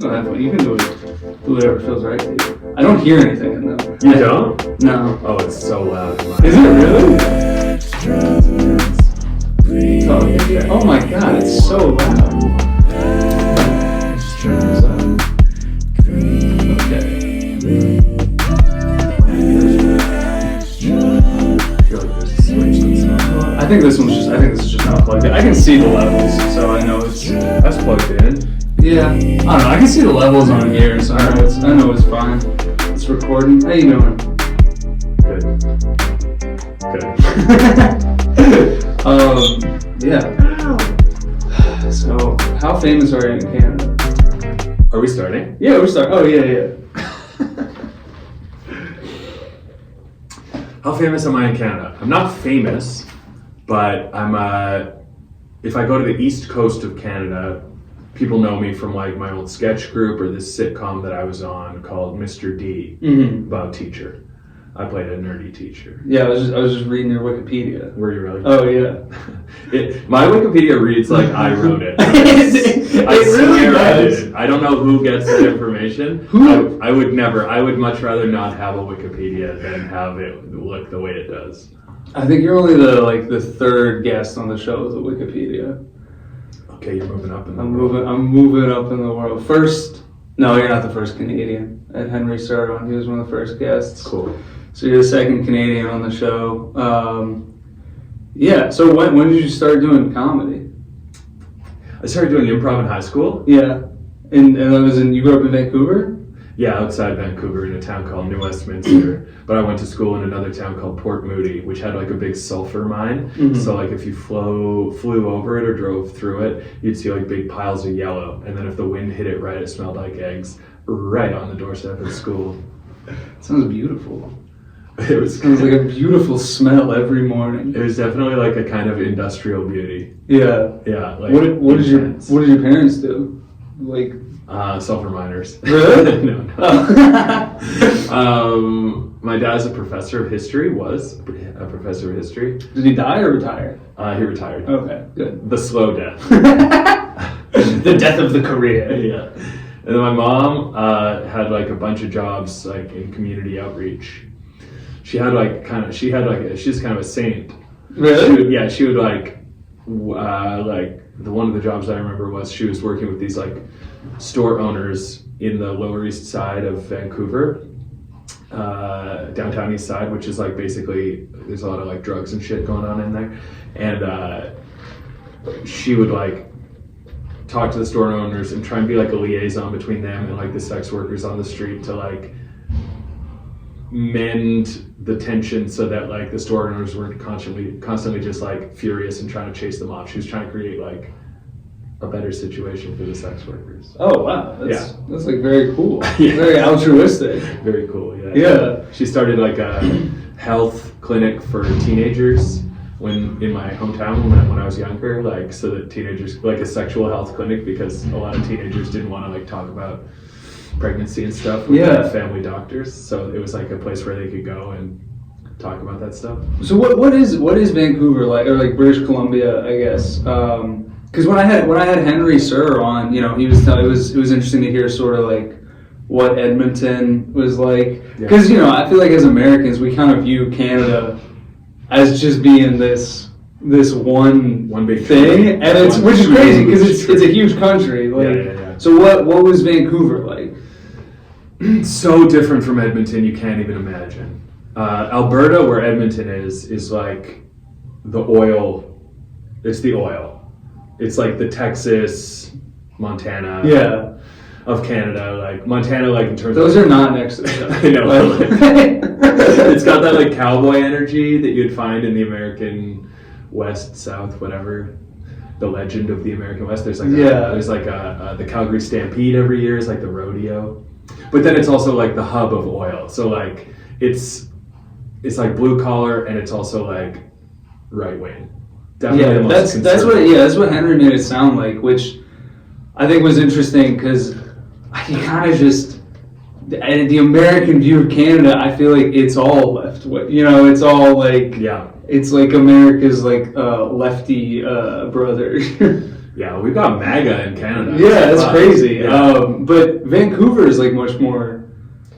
No, that's fine. You can do it. Do whatever feels right to you. I don't hear anything in them. You don't? No. Oh, it's so loud. Is it really? Oh my god, it's so loud. I think this is just not plugged in. I can see the levels, so I know it's. That's plugged in. Yeah. I don't know. I can see the levels on here, so I know it's fine. It's recording. How you doing? Good. Yeah. So, how famous are you in Canada? Are we starting? Yeah, we're starting. Oh, yeah. How famous am I in Canada? I'm not famous, but I'm. If I go to the east coast of Canada, people know me from like my old sketch group or this sitcom that I was on called Mr. D, about teacher. I played a nerdy teacher. Yeah, I was just reading your Wikipedia. Were you really? Oh yeah. My Wikipedia reads like I wrote it. It really does. I don't know who gets that information. I would never. I would much rather not have a Wikipedia than have it look the way it does. I think you're only the third guest on the show with a Wikipedia. Okay, you're moving up in the I'm world. moving up in the world. First, no, you're not the first Canadian. I had Henry Sir on. He was one of the first guests. Cool. So you're the second Canadian on the show. Yeah. So when did you start doing comedy? I started doing improv in high school. Yeah. And that was you grew up in Vancouver? Yeah, outside Vancouver in a town called New Westminster. But I went to school in another town called Port Moody, which had like a big sulfur mine. Mm-hmm. So like if you flew over it or drove through it, you'd see like big piles of yellow. And then if the wind hit it right, it smelled like eggs right on the doorstep of school. Sounds beautiful. It Sounds like a beautiful smell every morning. It was definitely like a kind of industrial beauty. Yeah. Yeah. Like What did your parents do? Like sulfur miners. Really? No. My dad's a professor of history. Was a professor of history. Did he die or retire? He retired. Okay, good. The slow death. The death of the career. Yeah. And then my mom had like a bunch of jobs like in community outreach. She's kind of a saint. Really? She would like one of the jobs I remember was she was working with these like store owners in the Lower East Side of Vancouver, downtown East Side, which is like basically there's a lot of like drugs and shit going on in there, and she would like talk to the store owners and try and be like a liaison between them and like the sex workers on the street to like mend the tension so that like the store owners weren't constantly just like furious and trying to chase them off. She was trying to create like a better situation for the sex workers. Oh wow, that's like very cool. Yeah. Very altruistic. Very cool. Yeah. Yeah. She started like a health clinic for teenagers in my hometown when I was younger, like so that teenagers like a sexual health clinic because a lot of teenagers didn't want to like talk about pregnancy and stuff with their family doctors. So it was like a place where they could go and talk about that stuff. So what is Vancouver like, or like British Columbia, I guess? Because when I had Henry Sir on, you know, he was telling, it was interesting to hear sort of like what Edmonton was like. Because you know, I feel like as Americans we kind of view Canada as just being this one big thing, and which is crazy because it's a huge country. Like, So what was Vancouver like? So different from Edmonton, you can't even imagine. Alberta, where Edmonton is like the oil. It's the oil. It's like the Texas, Montana of Canada. Like Montana, like in terms those of... are not next to each other. I know. It's got that like cowboy energy that you'd find in the American West, South, whatever. The legend of the American West. There's like the Calgary Stampede every year is like the rodeo. But then it's also like the hub of oil. So like it's like blue collar and it's also like right wing. Definitely that's what Henry made it sound like, which I think was interesting because he kind of just the American view of Canada. I feel like it's all left. You know, it's all like it's like America's like lefty brother. Yeah, we've got MAGA in Canada. Yeah, that's crazy. Yeah. But Vancouver is like much more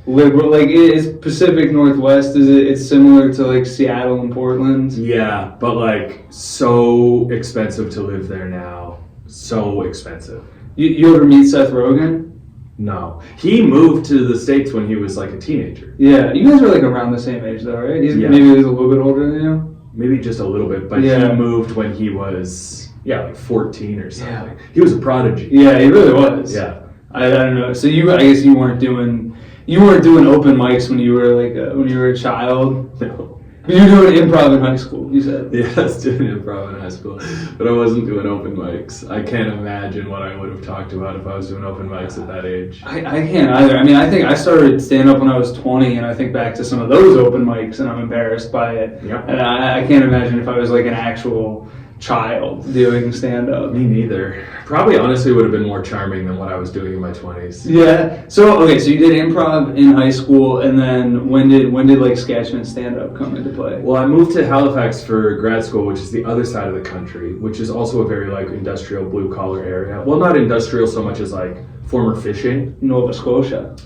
liberal. Like it's Pacific Northwest. It's similar to like Seattle and Portland. Yeah, but like so expensive to live there now. So expensive. You ever meet Seth Rogen? No. He moved to the States when he was like a teenager. Yeah, you guys are like around the same age though, right? Maybe he's a little bit older than you. Maybe just a little bit, but he moved when he was like 14 or something. Yeah. He was a prodigy. Yeah, he really was. Yeah. I don't know. So I guess you weren't doing open mics when you were a child. No. But you were doing improv in high school, you said. Yeah, I was doing improv in high school, but I wasn't doing open mics. I can't imagine what I would have talked about if I was doing open mics at that age. I can't either. I mean, I think I started stand-up when I was 20, and I think back to some of those open mics, and I'm embarrassed by it. Yep. And I can't imagine if I was like an actual child doing stand-up. Me neither. Probably honestly would have been more charming than what I was doing in my 20s. Yeah. So you did improv in high school, and then when did like sketch and stand-up come into play? Well, I moved to Halifax for grad school, which is the other side of the country, which is also a very like industrial blue collar area. Well, not industrial so much as like former fishing. Nova Scotia.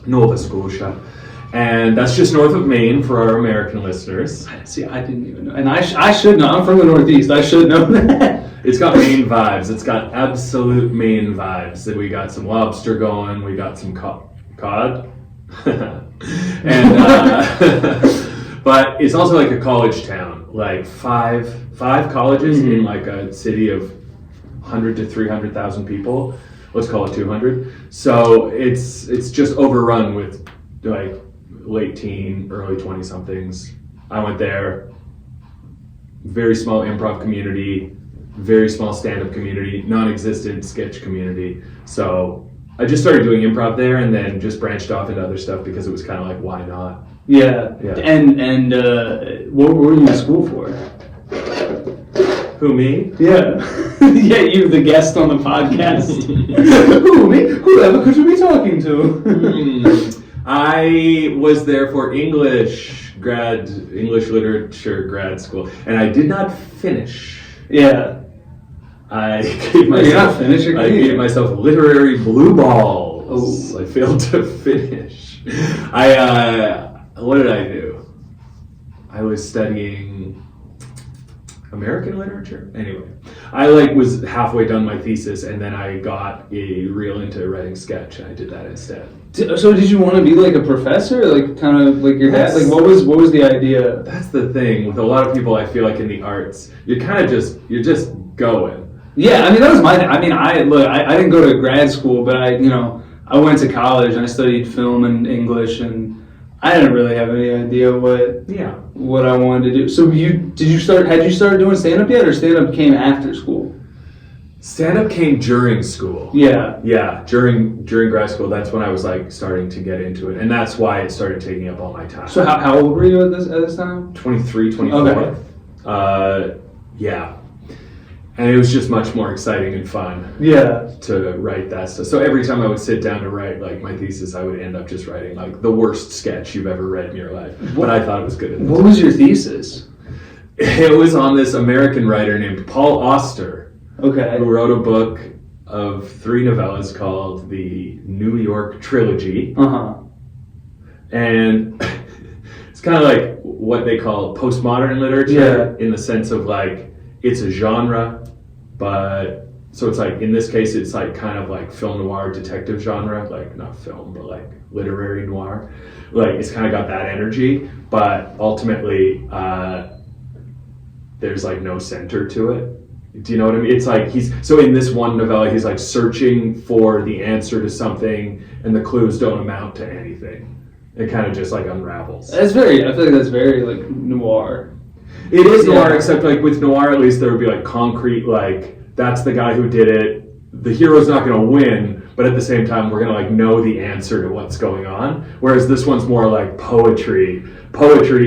And that's just north of Maine for our American listeners. See, I didn't even know. And I should know. I'm from the Northeast. I should know that. It's got Maine vibes. It's got absolute Maine vibes. We got some lobster going. We got some cod. And but it's also like a college town. Like five colleges in like a city of 100 to 300,000 people. Let's call it 200. So it's just overrun with like late teen, early 20 somethings. I went there. Very small improv community, very small stand-up community, non-existent sketch community. So I just started doing improv there, and then just branched off into other stuff because it was kind of like, why not? Yeah. And what were you in school for? Who, me? Yeah. Yeah, you, the guest on the podcast. Who, me? Whoever could you be talking to? I was there for English literature grad school, and I did not finish. Yeah. I gave myself literary blue balls. Oh. I failed to finish. What did I do? I was studying American literature. Anyway, I was halfway done my thesis, and then I got real into writing sketch, and I did that instead. So did you want to be like a professor, like kind of like your dad? Like what was the idea? That's the thing with a lot of people. I feel like in the arts, you're just going. Yeah, I mean that was my. I mean, I didn't go to grad school, but I went to college and I studied film and English, and I didn't really have any idea what I wanted to do. So had you started doing stand-up yet, or stand-up came after school? Stand-up came during school. Yeah. Yeah, during grad school, that's when I was like starting to get into it, and that's why it started taking up all my time. So how old were you at this time? 23, 24. Okay. Yeah. And it was just much more exciting and fun. Yeah. To write that stuff. So every time I would sit down to write like my thesis, I would end up just writing like the worst sketch you've ever read in your life. But I thought it was good. What was your thesis? It was on this American writer named Paul Auster. Okay. Who wrote a book of 3 novellas called the New York Trilogy. Uh-huh. And it's kind of like what they call postmodern literature in the sense of like it's a genre, but so it's like in this case it's like kind of like film noir detective genre, like not film but like literary noir. Like it's kind of got that energy, but ultimately there's like no center to it. Do you know what I mean? It's like so in this one novella he's like searching for the answer to something and the clues don't amount to anything. It kind of just like unravels. I feel like that's very like noir. It is noir, except like with noir at least there would be like concrete, like that's the guy who did it. The hero's not going to win, but at the same time we're going to like know the answer to what's going on. Whereas this one's more like poetry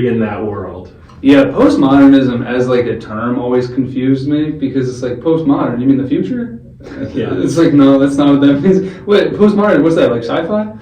in that world. Yeah, postmodernism as like a term always confused me because it's like postmodern. You mean the future? Yeah. It's like no, that's not what that means. Wait, postmodern? What's that? Like sci-fi?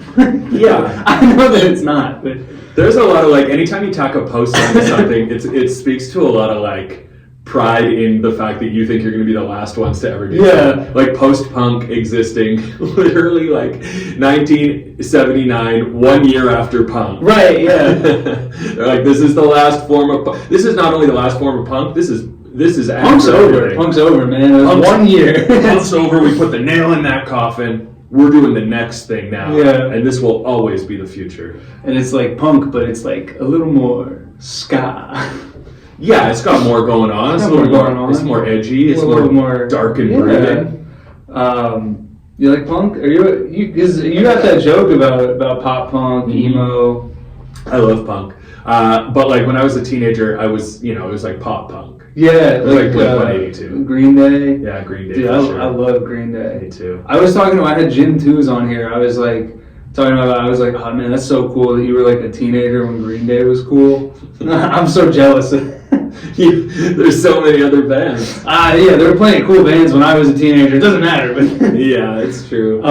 Yeah, I know that it's not, but there's a lot of like anytime you tack a post onto something, it speaks to a lot of like pride in the fact that you think you're going to be the last ones to ever do Yeah. that. Like post-punk existing literally like 1979, 1 year after punk. Right, yeah. They're like, this is the last form of punk. This is not only the last form of punk, this is Punk's over. everything. Punk's over, man. It was 1 year. Punk's over. We put the nail in that coffin. We're doing the next thing now. Yeah. And this will always be the future. And it's like punk, but it's like a little more ska. Yeah, it's got more going on. It's a little more. It's more edgy. It's a little more dark and brooding. You like punk? Are you? Because you got that joke about pop punk, emo. I love punk, but like when I was a teenager, I was it was like pop punk. Yeah, like Blink-182. Green Day. Yeah, Green Day. Dude, for sure. I love Green Day. Me too. I was talking to. I had Jim Twos on here. I was like talking about. I was like, oh man, that's so cool that you were like a teenager when Green Day was cool. I'm so jealous. There's so many other bands. Yeah, they were playing cool bands when I was a teenager. It doesn't matter, but Yeah, it's true.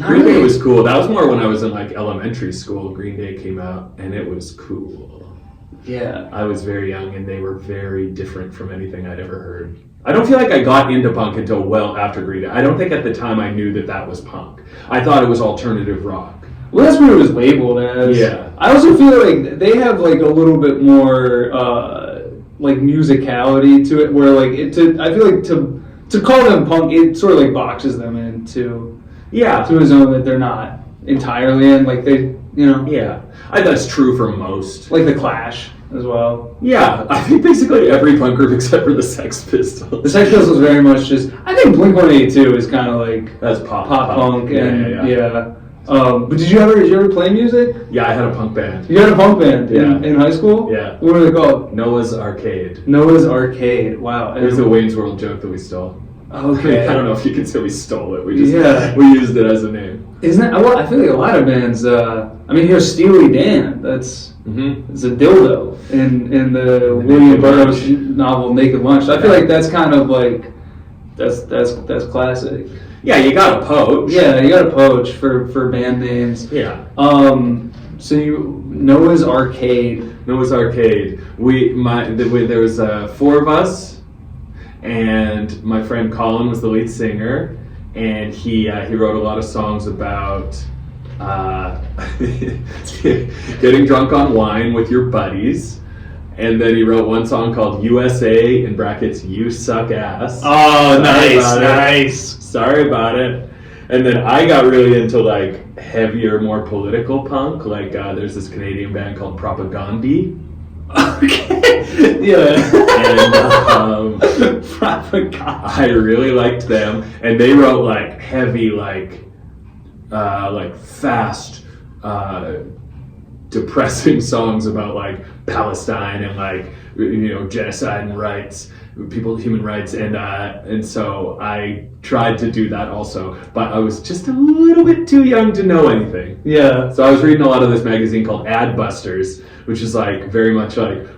Green Day was cool. That was more when I was in like elementary school. Green Day came out, and it was cool. Yeah. I was very young, and they were very different from anything I'd ever heard. I don't feel like I got into punk until well after Green Day. I don't think at the time I knew that was punk. I thought it was alternative rock. Well, that's what it was labeled as. Yeah. I also feel like they have like a little bit more like musicality to it, where like I feel like to call them punk, it sort of like boxes them into to a zone that they're not entirely in. Like they, Yeah, that's true for most. like the Clash as well. Yeah, I think basically every punk group except for the Sex Pistols. The Sex Pistols very much just. I think Blink-182 is kind of like That's pop punk and yeah. But did you ever play music? Yeah, I had a punk band. You had a punk band Yeah. in high school? Yeah. What were they called? Noah's Arcade. Noah's Arcade. Wow. It was a Wayne's World joke that we stole. Okay. I don't know if you can say we stole it. We just Yeah. we used it as a name. Isn't that? Well, I feel like a lot of bands. I mean, here's Steely Dan. That's Mm-hmm. it's a dildo in the William Burroughs novel Naked Lunch. I feel like that's kind of like that's classic. Yeah, you got to poach. Yeah, you got to poach for band names. Yeah. So Noah's Arcade. Noah's Arcade. There was 4 of us, and my friend Colin was the lead singer, and he wrote a lot of songs about getting drunk on wine with your buddies, and then he wrote one song called USA in brackets You Suck Ass. Oh, nice. Sorry about it. And then I got really into like heavier, more political punk. Like there's this Canadian band called Propagandhi. Okay. Yeah. And Propaganda. I really liked them, and they wrote like heavy, like fast, depressing songs about like Palestine and like genocide and rights, human rights, and so I tried to do that also, but I was just a little bit too young to know anything. Yeah. So I was reading a lot of this magazine called Adbusters, which is like very much like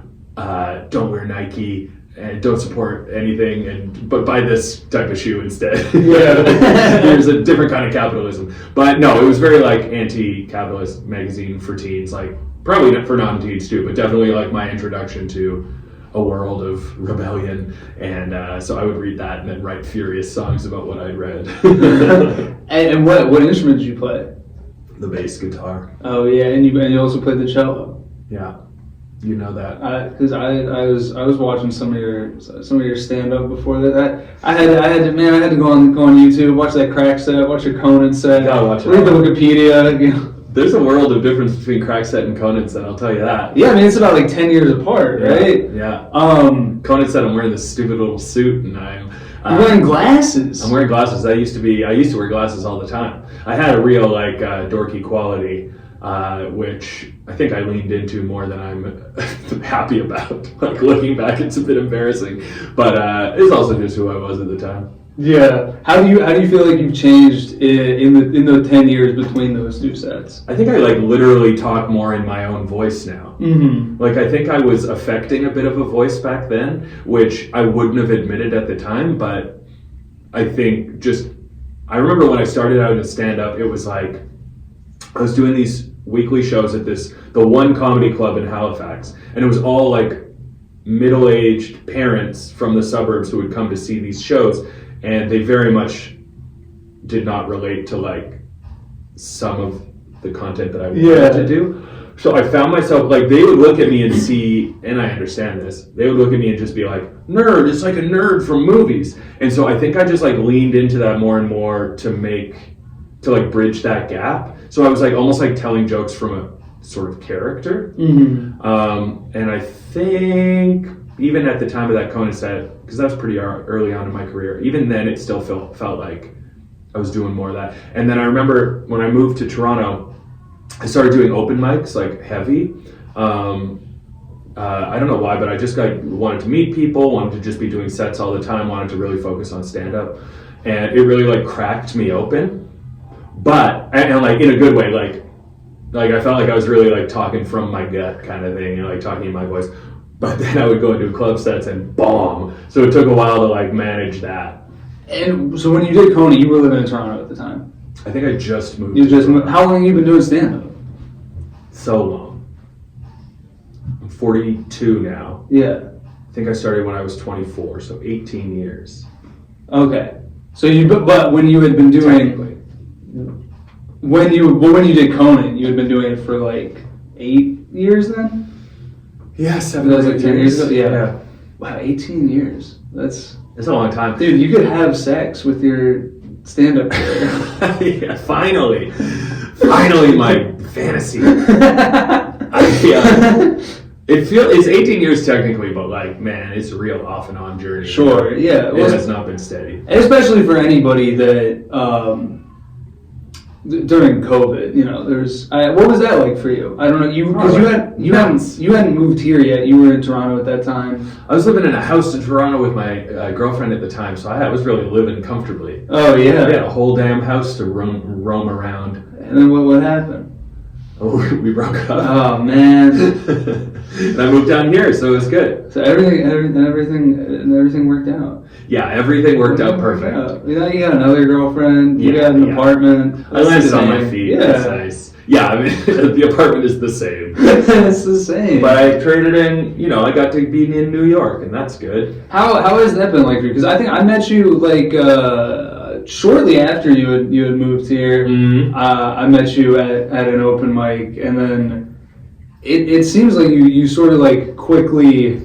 don't wear Nike and don't support anything, but buy this type of shoe instead. Yeah. There's a different kind of capitalism. But no, it was very like anti-capitalist magazine for teens, like probably not for non-teens too, but definitely like my introduction to a world of rebellion. And so I would read that and then write furious songs about what I'd read. And what instrument did you play? The bass guitar. Oh yeah, and you also played the cello. Yeah. You know that. Because I was watching some of your stand up before that. I had to go on YouTube, watch that Crack set, watch your Conan set, You gotta watch it read the all. Wikipedia. There's a world of difference between Crack Set and Conan Set, I'll tell you that. Yeah, I mean it's about like 10 years apart, right? Yeah. You're Conan Set, I'm wearing this stupid little suit, and I'm wearing glasses. I'm wearing glasses. I used to wear glasses all the time. I had a real like dorky quality, which I think I leaned into more than I'm happy about. Like looking back, it's a bit embarrassing, but it's also just who I was at the time. Yeah. How do you feel like you've changed in the 10 years between those two sets? I think I like literally talk more in my own voice now. Mm-hmm. Like I think I was affecting a bit of a voice back then, which I wouldn't have admitted at the time, but I think I remember when I started out in stand-up, it was like I was doing these weekly shows at the one comedy club in Halifax, and it was all like middle-aged parents from the suburbs who would come to see these shows, and they very much did not relate to like some of the content that I wanted to do. So I found myself like they would look at me and see, and I understand this. They would look at me and just be like, "Nerd, it's like a nerd from movies." And so I think I just like leaned into that more and more to like bridge that gap. So I was like almost like telling jokes from a sort of character. And I think even at the time of that Conan set, because that was pretty early on in my career, even then it still felt like I was doing more of that. And then I remember when I moved to Toronto, I started doing open mics like heavy. I don't know why, but I just wanted to meet people, wanted to just be doing sets all the time, wanted to really focus on stand-up. And it really like cracked me open. But, and like in a good way, like I felt like I was really like talking from my gut kind of thing, like talking in my voice. But then I would go and do club sets and bomb. So it took a while to like manage that. And so when you did Conan, you were living in Toronto at the time. I think I just moved. How long have you been doing stand-up? So long. I'm 42 now. Yeah. I think I started when I was 24, so 18 years. Okay. So but when you had been doing, when you did Conan, you had been doing it for like 8 years then? Yeah, 7 That was like 10 years ago? Yeah. Wow, 18 years. That's a long time. Dude, you could have sex with your stand-up career. Yeah, finally, my fantasy. It's 18 years technically, but like, man, it's a real off and on journey. Sure, yeah. It has not been steady. Especially for anybody that, during COVID, you know, what was that like for you? I don't know, you hadn't moved here yet. You were in Toronto at that time. I was living in a house in Toronto with my girlfriend at the time, so I was really living comfortably. Oh yeah. I had a whole damn house to roam around. And then what happened? Oh, we broke up. Oh man. And I moved down here, so it was good. So everything worked out. Yeah, everything worked out perfect. You got another girlfriend. You got an apartment. I landed on my feet. Yeah. That's nice. Yeah, I mean, the apartment is the same. It's the same. But I traded in, I got to be in New York, and that's good. How has that been like for you? Because I think I met you like shortly after you had moved here. Mm-hmm. I met you at an open mic, and then it seems like you sort of like quickly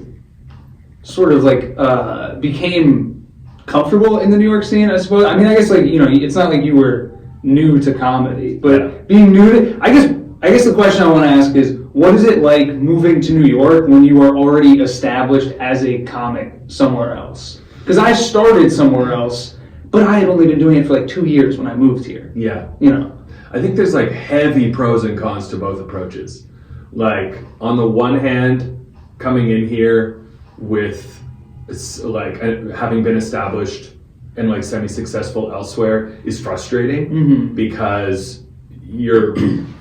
sort of like became comfortable in the New York scene, I suppose. I mean, I guess like, it's not like you were new to comedy, but being new to, I guess the question I want to ask is, what is it like moving to New York when you are already established as a comic somewhere else? Because I started somewhere else, but I had only been doing it for like 2 years when I moved here. Yeah. I think there's like heavy pros and cons to both approaches. Like on the one hand, coming in here with like having been established and like semi-successful elsewhere is frustrating because you're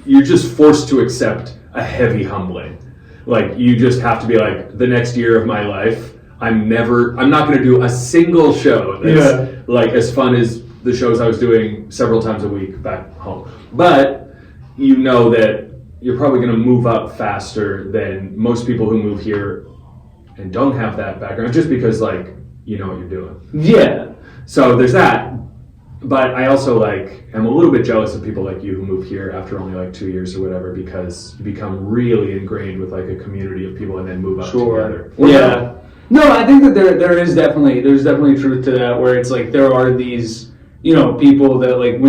just forced to accept a heavy humbling. Like you just have to be like, the next year of my life, I'm not going to do a single show that's like as fun as the shows I was doing several times a week back home. But you know that you're probably going to move up faster than most people who move here and don't have that background, just because like you know what you're doing. Yeah. So there's that. But I also like am a little bit jealous of people like you who move here after only like 2 years or whatever, because you become really ingrained with like a community of people and then move up together. Yeah. No, I think that there's definitely truth to that, where it's like there are these, people that like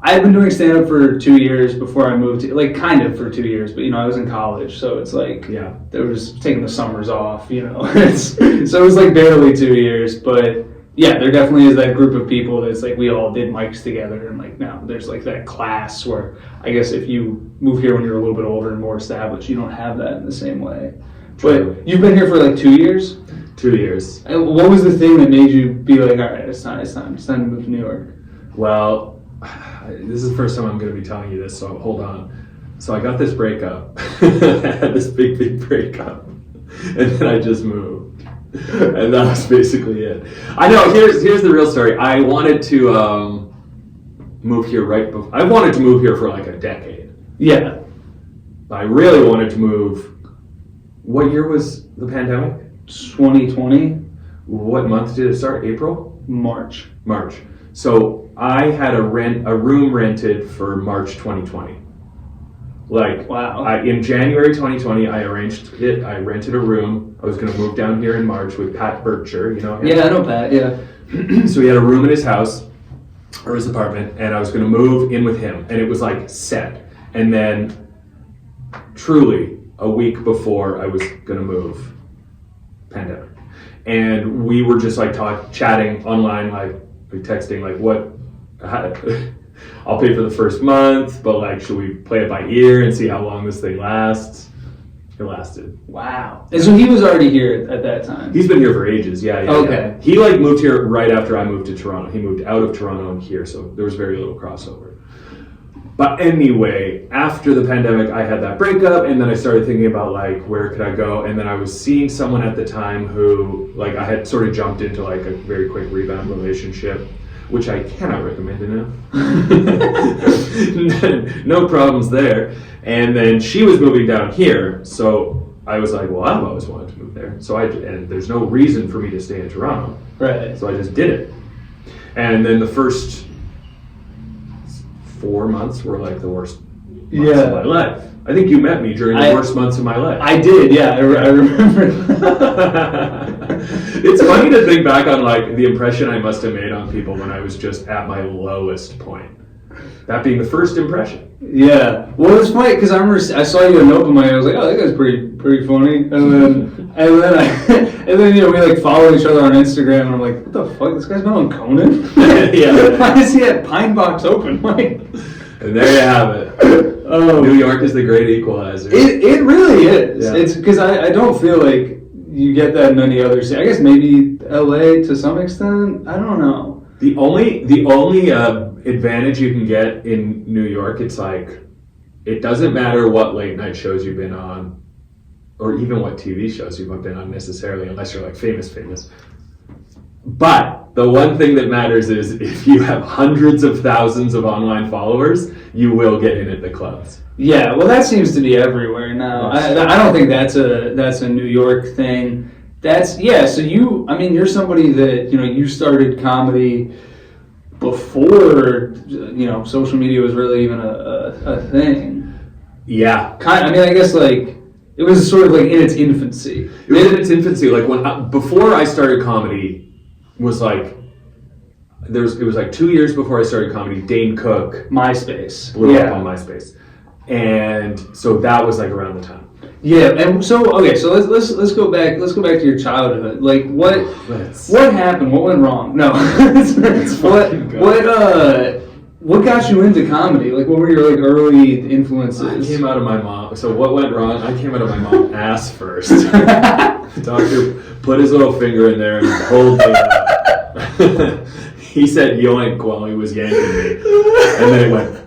I've been doing stand-up for 2 years before I moved to, like kind of for 2 years, but I was in college, so it's like, there was taking the summers off, so it was like barely 2 years, but yeah, there definitely is that group of people that's like, we all did mics together, and like now there's like that class where I guess if you move here when you're a little bit older and more established, you don't have that in the same way. True. But you've been here for like 2 years? 2 years. And what was the thing that made you be like, all right, it's time to move to New York? Well, this is the first time I'm going to be telling you this, so hold on. So I got this breakup. I had this big breakup. And then I just moved. And that was basically it. I know, here's the real story. I wanted to move here right before. I wanted to move here for like a decade. Yeah. I really wanted to move What year was the pandemic? 2020, What month did it start? April? March. March. So I had a room rented for March 2020. Like, Wow. in January 2020, I arranged it. I rented a room. I was going to move down here in March with Pat Bircher, you know him? Yeah, I know Pat, yeah. So he had a room in his house, or his apartment, and I was going to move in with him. And it was like set. And then, truly, a week before I was going to move, pandemic. And we were just like chatting online, like texting, like I'll pay for the first month, but like, should we play it by ear and see how long this thing lasts? It lasted. Wow. And so he was already here at that time. He's been here for ages. Yeah. Okay. He like moved here right after I moved to Toronto. He moved out of Toronto and here, so there was very little crossover. But anyway, after the pandemic, I had that breakup, and then I started thinking about like, where could I go? And then I was seeing someone at the time who, like, I had sort of jumped into like a very quick rebound relationship, which I cannot recommend enough. No problems there. And then she was moving down here, so I was like, well, I've always wanted to move there. So and there's no reason for me to stay in Toronto. Right. So I just did it. And then the first 4 months were like the worst months of my life. I think you met me during the worst months of my life. I did, yeah. I remember. It's funny to think back on like the impression I must have made on people when I was just at my lowest point. That being the first impression. Yeah. Well, it's funny because I remember I saw you in Open Mic. I was like, oh, that guy's pretty funny. And then you know, we like follow each other on Instagram, and I'm like, what the fuck? This guy's been on Conan. Yeah. Why is he at Pine Box Open Mic? And there you have it. New York is the great equalizer. It really is. Yeah. It's because I don't feel like you get that in any other city. I guess maybe LA to some extent. I don't know. The only advantage you can get in New York, it's like, it doesn't matter what late night shows you've been on, or even what TV shows you've been on necessarily, unless you're like famous. But the one thing that matters is if you have hundreds of thousands of online followers, you will get in at the clubs. Yeah, well, that seems to be everywhere now. I don't think that's a New York thing. So you're somebody that, you know, you started comedy before, you know, social media was really even a thing. Yeah. I guess like it was sort of like in its infancy. It was in its infancy. Like before I started comedy was like, it was like 2 years before I started comedy, Dane Cook MySpace blew up on MySpace. And so that was like around the time. Yeah, and so let's go back to your childhood. Like what happened? What went wrong? No. What got you into comedy? Like what were your like early influences? I came out of my mom. So what went wrong? I came out of my mom's ass first. The doctor put his little finger in there and pulled me out. He said yoink while he was yanking me, and then it went.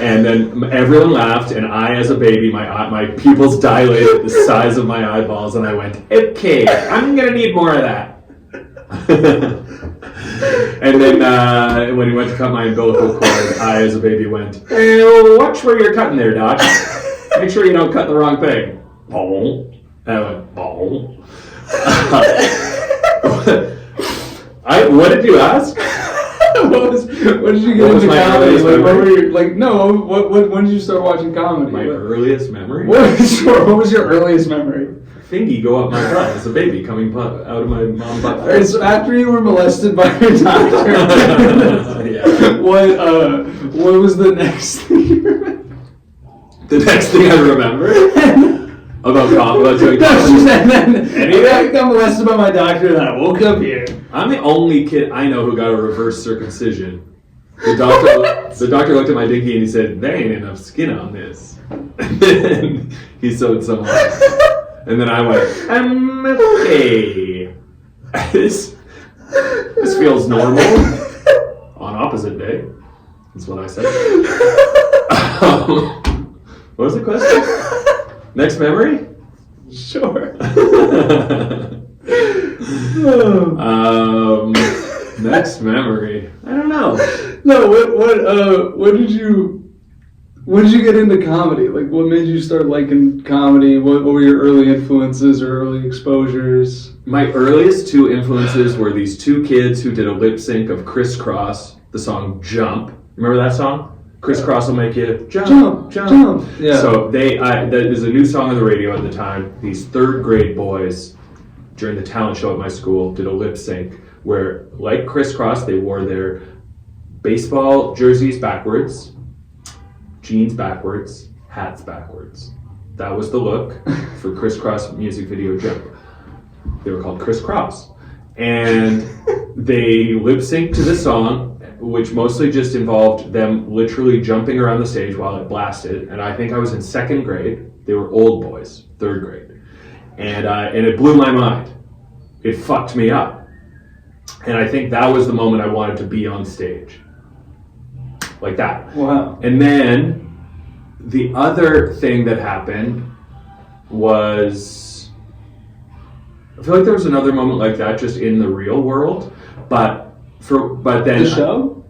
And then everyone laughed, and I, as a baby, my pupils dilated the size of my eyeballs, and I went, okay, I'm gonna need more of that. And then when he went to cut my umbilical cord, I, as a baby, went, hey, watch where you're cutting there, Doc. Make sure you don't cut the wrong thing. Boom. And I went, boom. What did you ask? What did you get into comedy? When did you start watching comedy? My earliest memory? What was your earliest memory? Fingy go up my butt as a baby coming out of my mom's butt. Alright, so after you were molested by your doctor, yeah. What was the next thing you remember? The next thing I remember? About doing comedy? And then I got molested by my doctor and I woke up here. I'm the only kid I know who got a reverse circumcision. The doctor looked at my dinky and he said, there ain't enough skin on this. And then he sewed some on. And then I went, okay. This feels normal. On opposite day. That's what I said. What was the question? Next memory? Sure. Next memory. I don't know. No, what did you When did you get into comedy? Like, what made you start liking comedy? What were your early influences or early exposures? My earliest two influences were these two kids who did a lip sync of Criss Cross, the song Jump. Remember that song? Criss Cross will make you jump. Yeah. So that is a new song on the radio at the time. These third grade boys, during the talent show at my school, did a lip sync where, like Criss Cross, they wore their baseball jerseys backwards, jeans backwards, hats backwards. That was the look for Criss Cross music video Jump. They were called Criss Cross. And they lip synced to the song, which mostly just involved them literally jumping around the stage while it blasted. And I think I was in second grade. They were old boys, third grade. And it blew my mind. It fucked me up. And I think that was the moment I wanted to be on stage. Like that. Wow. And then the other thing that happened was, I feel like there was another moment like that just in the real world, but then the show?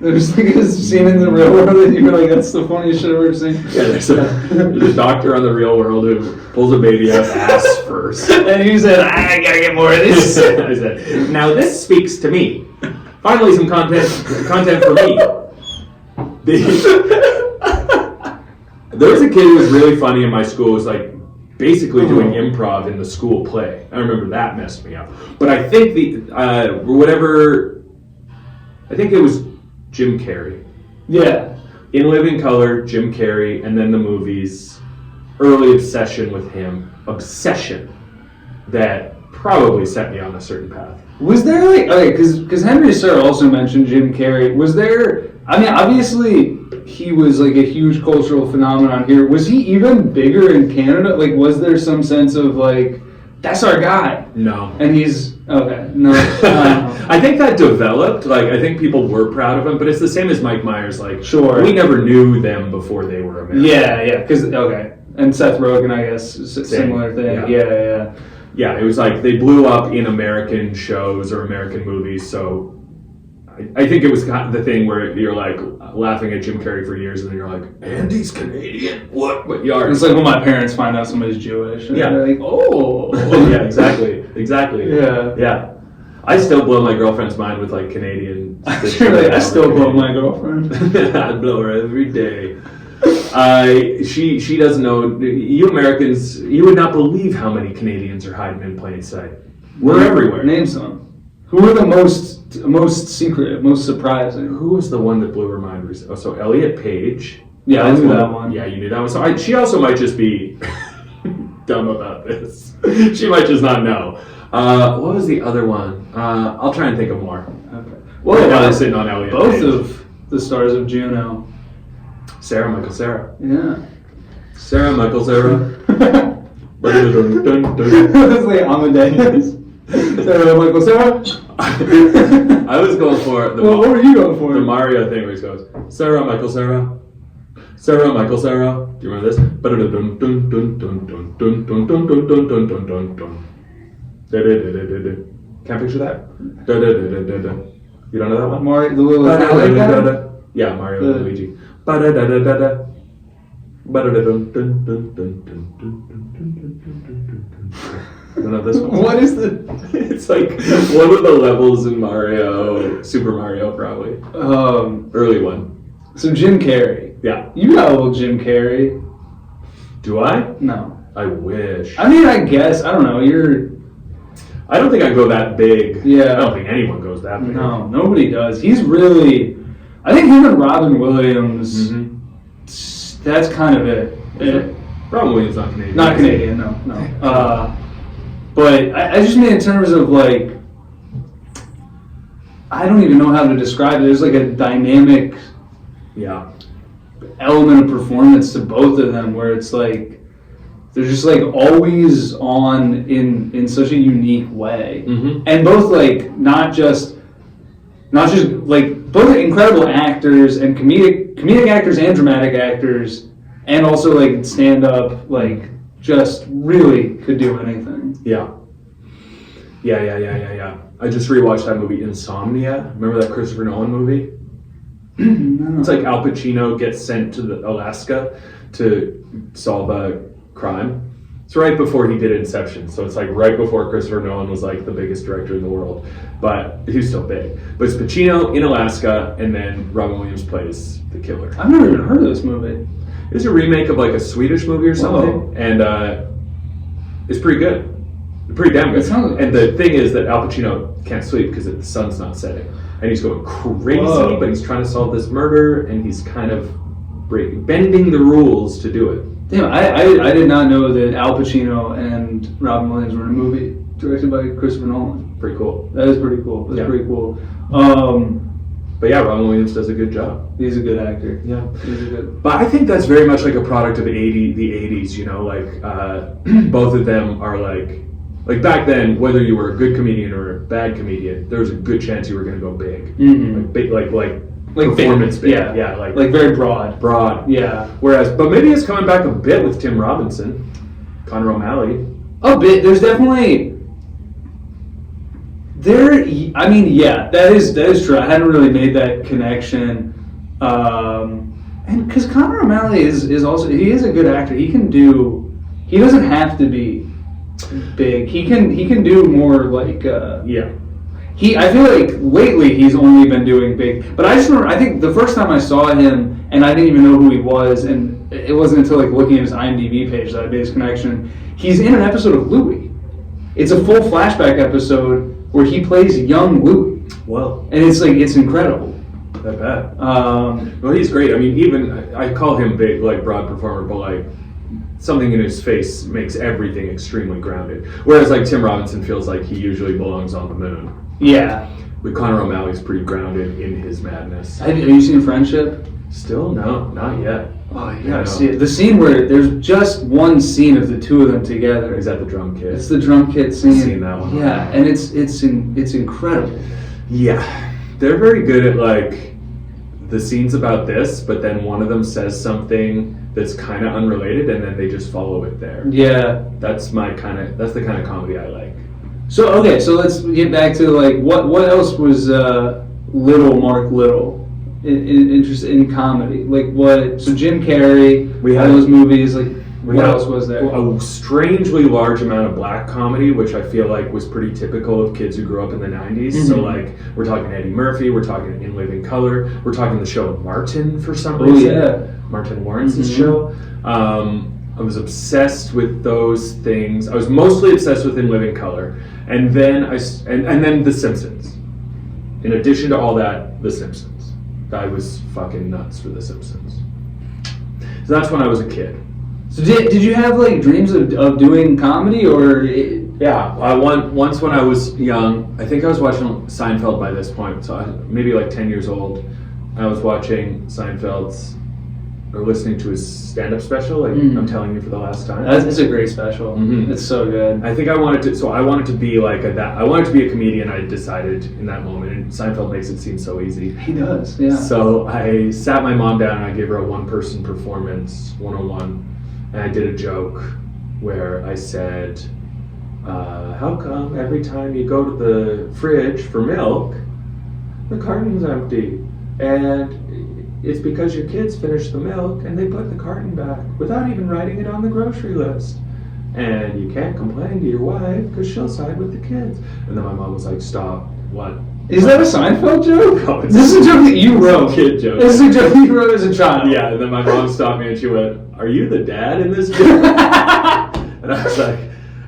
There's like a scene in the real world that you were like, that's the funniest shit I've ever seen. Yeah, there's a doctor on the real world who pulls a baby out ass first. And you said, I gotta get more of this. I said, now this speaks to me. Finally some content for me. There was a kid who was really funny in my school, who was like basically doing improv in the school play. I remember that messed me up. But I think I think it was Jim Carrey. Yeah. In Living Color, Jim Carrey, and then the movies. Early obsession with him. Obsession that probably set me on a certain path. Was there like, okay, because Henry Sir also mentioned Jim Carrey. Was there, I mean, obviously he was like a huge cultural phenomenon here. Was he even bigger in Canada? Like, was there some sense of like, that's our guy? No. And he's, okay, no. I think that developed, like, I think people were proud of him, but it's the same as Mike Myers, like, sure. We never knew them before they were American. Yeah, because, okay. And Seth Rogen, I guess, similar thing. Yeah. Yeah, it was like they blew up in American shows or American movies, so I think it was kind of the thing where you're like laughing at Jim Carrey for years and then you're like, and he's Canadian? What? But you are. It's like when my parents find out somebody's Jewish. And they're like, oh. Yeah, exactly. Yeah. I still blow my girlfriend's mind with like Canadian. I still blow my girlfriend. I blow her every day. She doesn't know. You Americans, you would not believe how many Canadians are hiding in plain sight. We're everywhere. Name some. Who are the most secret, most surprising? Who was the one that blew her mind recently? Oh, so Elliot Page. Yeah, I knew that one. Yeah, you knew that one. So she also might just be dumb about this. She might just not know. What was the other one? I'll try and think of more. Okay. Well, now they're sitting on Elliot both Page. of the stars of Juno. Sarah Michael Sarah. Yeah. Sarah Michael Sarah. It's like Amadeus. Sarah Michael Sarah. I was going for the. Well, what were you going for? The Mario thing where he goes, Sarah Michael Sarah. Sarah Michael Sarah. Do you remember this? Can't picture that. You don't know that one? Mario, the little Italian guy? Yeah, Mario and Luigi. You know this one? What is the? It's like one of the levels in Mario, Super Mario, probably. Early one. So Jim Carrey. Yeah. You got a little Jim Carrey. Do I? No. I wish. I mean, I guess. I don't know. I don't think I go that big. Yeah. I don't think anyone goes that big. No, nobody does. He's really. I think him and Robin Williams. Mm-hmm. That's kind of it. Robin Williams not Canadian. Not Canadian. No. But I just mean in terms of like. I don't even know how to describe it. There's like a dynamic. Yeah. Element of performance to both of them where it's like they're just like always on in such a unique way. Mm-hmm. And both like not just like both incredible actors and comedic actors and dramatic actors, and also like stand up, like just really could do anything. Yeah. I just rewatched that movie Insomnia. Remember that Christopher Nolan movie? It's like Al Pacino gets sent to Alaska to solve a crime. It's right before he did Inception, so it's like right before Christopher Nolan was like the biggest director in the world, but he was still big. But it's Pacino in Alaska, and then Robin Williams plays the killer. I've never even heard of this movie. It's a remake of like a Swedish movie or something, and it's pretty good. Pretty damn good. And the thing is that Al Pacino can't sleep because the sun's not setting. And he's going crazy, but he's trying to solve this murder, and he's kind of bending the rules to do it. Damn, I did not know that Al Pacino and Robin Williams were in a movie directed by Christopher Nolan. Pretty cool. That is pretty cool. That's pretty cool. But yeah, Robin Williams does a good job. He's a good actor. Yeah. He's a good... But I think that's very much like a product of the 80s, you know, like both of them are like back then, whether you were a good comedian or a bad comedian, there was a good chance you were going to go big. Mm-hmm. Like big, like performance big. Yeah, like very broad. Broad. Yeah. But maybe it's coming back a bit with Tim Robinson, Conor O'Malley. A bit. There's definitely I mean, yeah, that is true. I hadn't really made that connection. And because Conor O'Malley is also, he is a good actor. He doesn't have to be big. He can do more like I feel like lately he's only been doing big. But I just remember, I think the first time I saw him and I didn't even know who he was, and it wasn't until like looking at his IMDb page that I made his connection. He's in an episode of Louie. It's a full flashback episode where he plays young Louie. Wow. And it's incredible. Not bad. Well, he's great. I mean, even I call him big, like broad performer, but like something in his face makes everything extremely grounded. Whereas like Tim Robinson feels like he usually belongs on the moon. Yeah. But Conor O'Malley's pretty grounded in his madness. Have you seen Friendship? Still? No, not yet. Oh, you gotta see it. The scene where there's just one scene of the two of them together. Is that the drum kit? It's the drum kit scene. I've seen that one. Yeah, and it's incredible. Yeah. They're very good at like the scenes about this, but then one of them says something that's kind of unrelated, and then they just follow it there. Yeah. That's the kind of comedy I like. So okay, so let's get back to like what else was Mark Little interested in comedy? Like what? So Jim Carrey, we had those movies. Like what else was there? A strangely large amount of black comedy, which I feel like was pretty typical of kids who grew up in the 90s. Mm-hmm. So like we're talking Eddie Murphy, we're talking In Living Color, we're talking the show Martin for some reason. Oh yeah, Martin Lawrence's show. I was obsessed with those things. I was mostly obsessed with In Living Color, and then and then The Simpsons. In addition to all that, The Simpsons. I was fucking nuts for The Simpsons. So that's when I was a kid. So did you have like dreams of doing comedy or? Yeah, once when I was young, I think I was watching Seinfeld by this point, so maybe like 10 years old. I was watching Seinfeld's, or listening to his stand-up special, like I'm telling you for the last time. It's a great special. Mm-hmm. It's so good. I think I wanted to be like I wanted to be a comedian. I decided in that moment, and Seinfeld makes it seem so easy. He does, yeah. So I sat my mom down and I gave her a one-person performance, 101, and I did a joke where I said, how come every time you go to the fridge for milk, the carton's empty? And it's because your kids finished the milk and they put the carton back without even writing it on the grocery list. And you can't complain to your wife because she'll side with the kids. And then my mom was like, stop, what? Is that a Seinfeld joke? No, this is a joke that you wrote. It's a kid joke. This is a joke you wrote as a child. Yeah, and then my mom stopped me and she went, are you the dad in this joke? And I was like,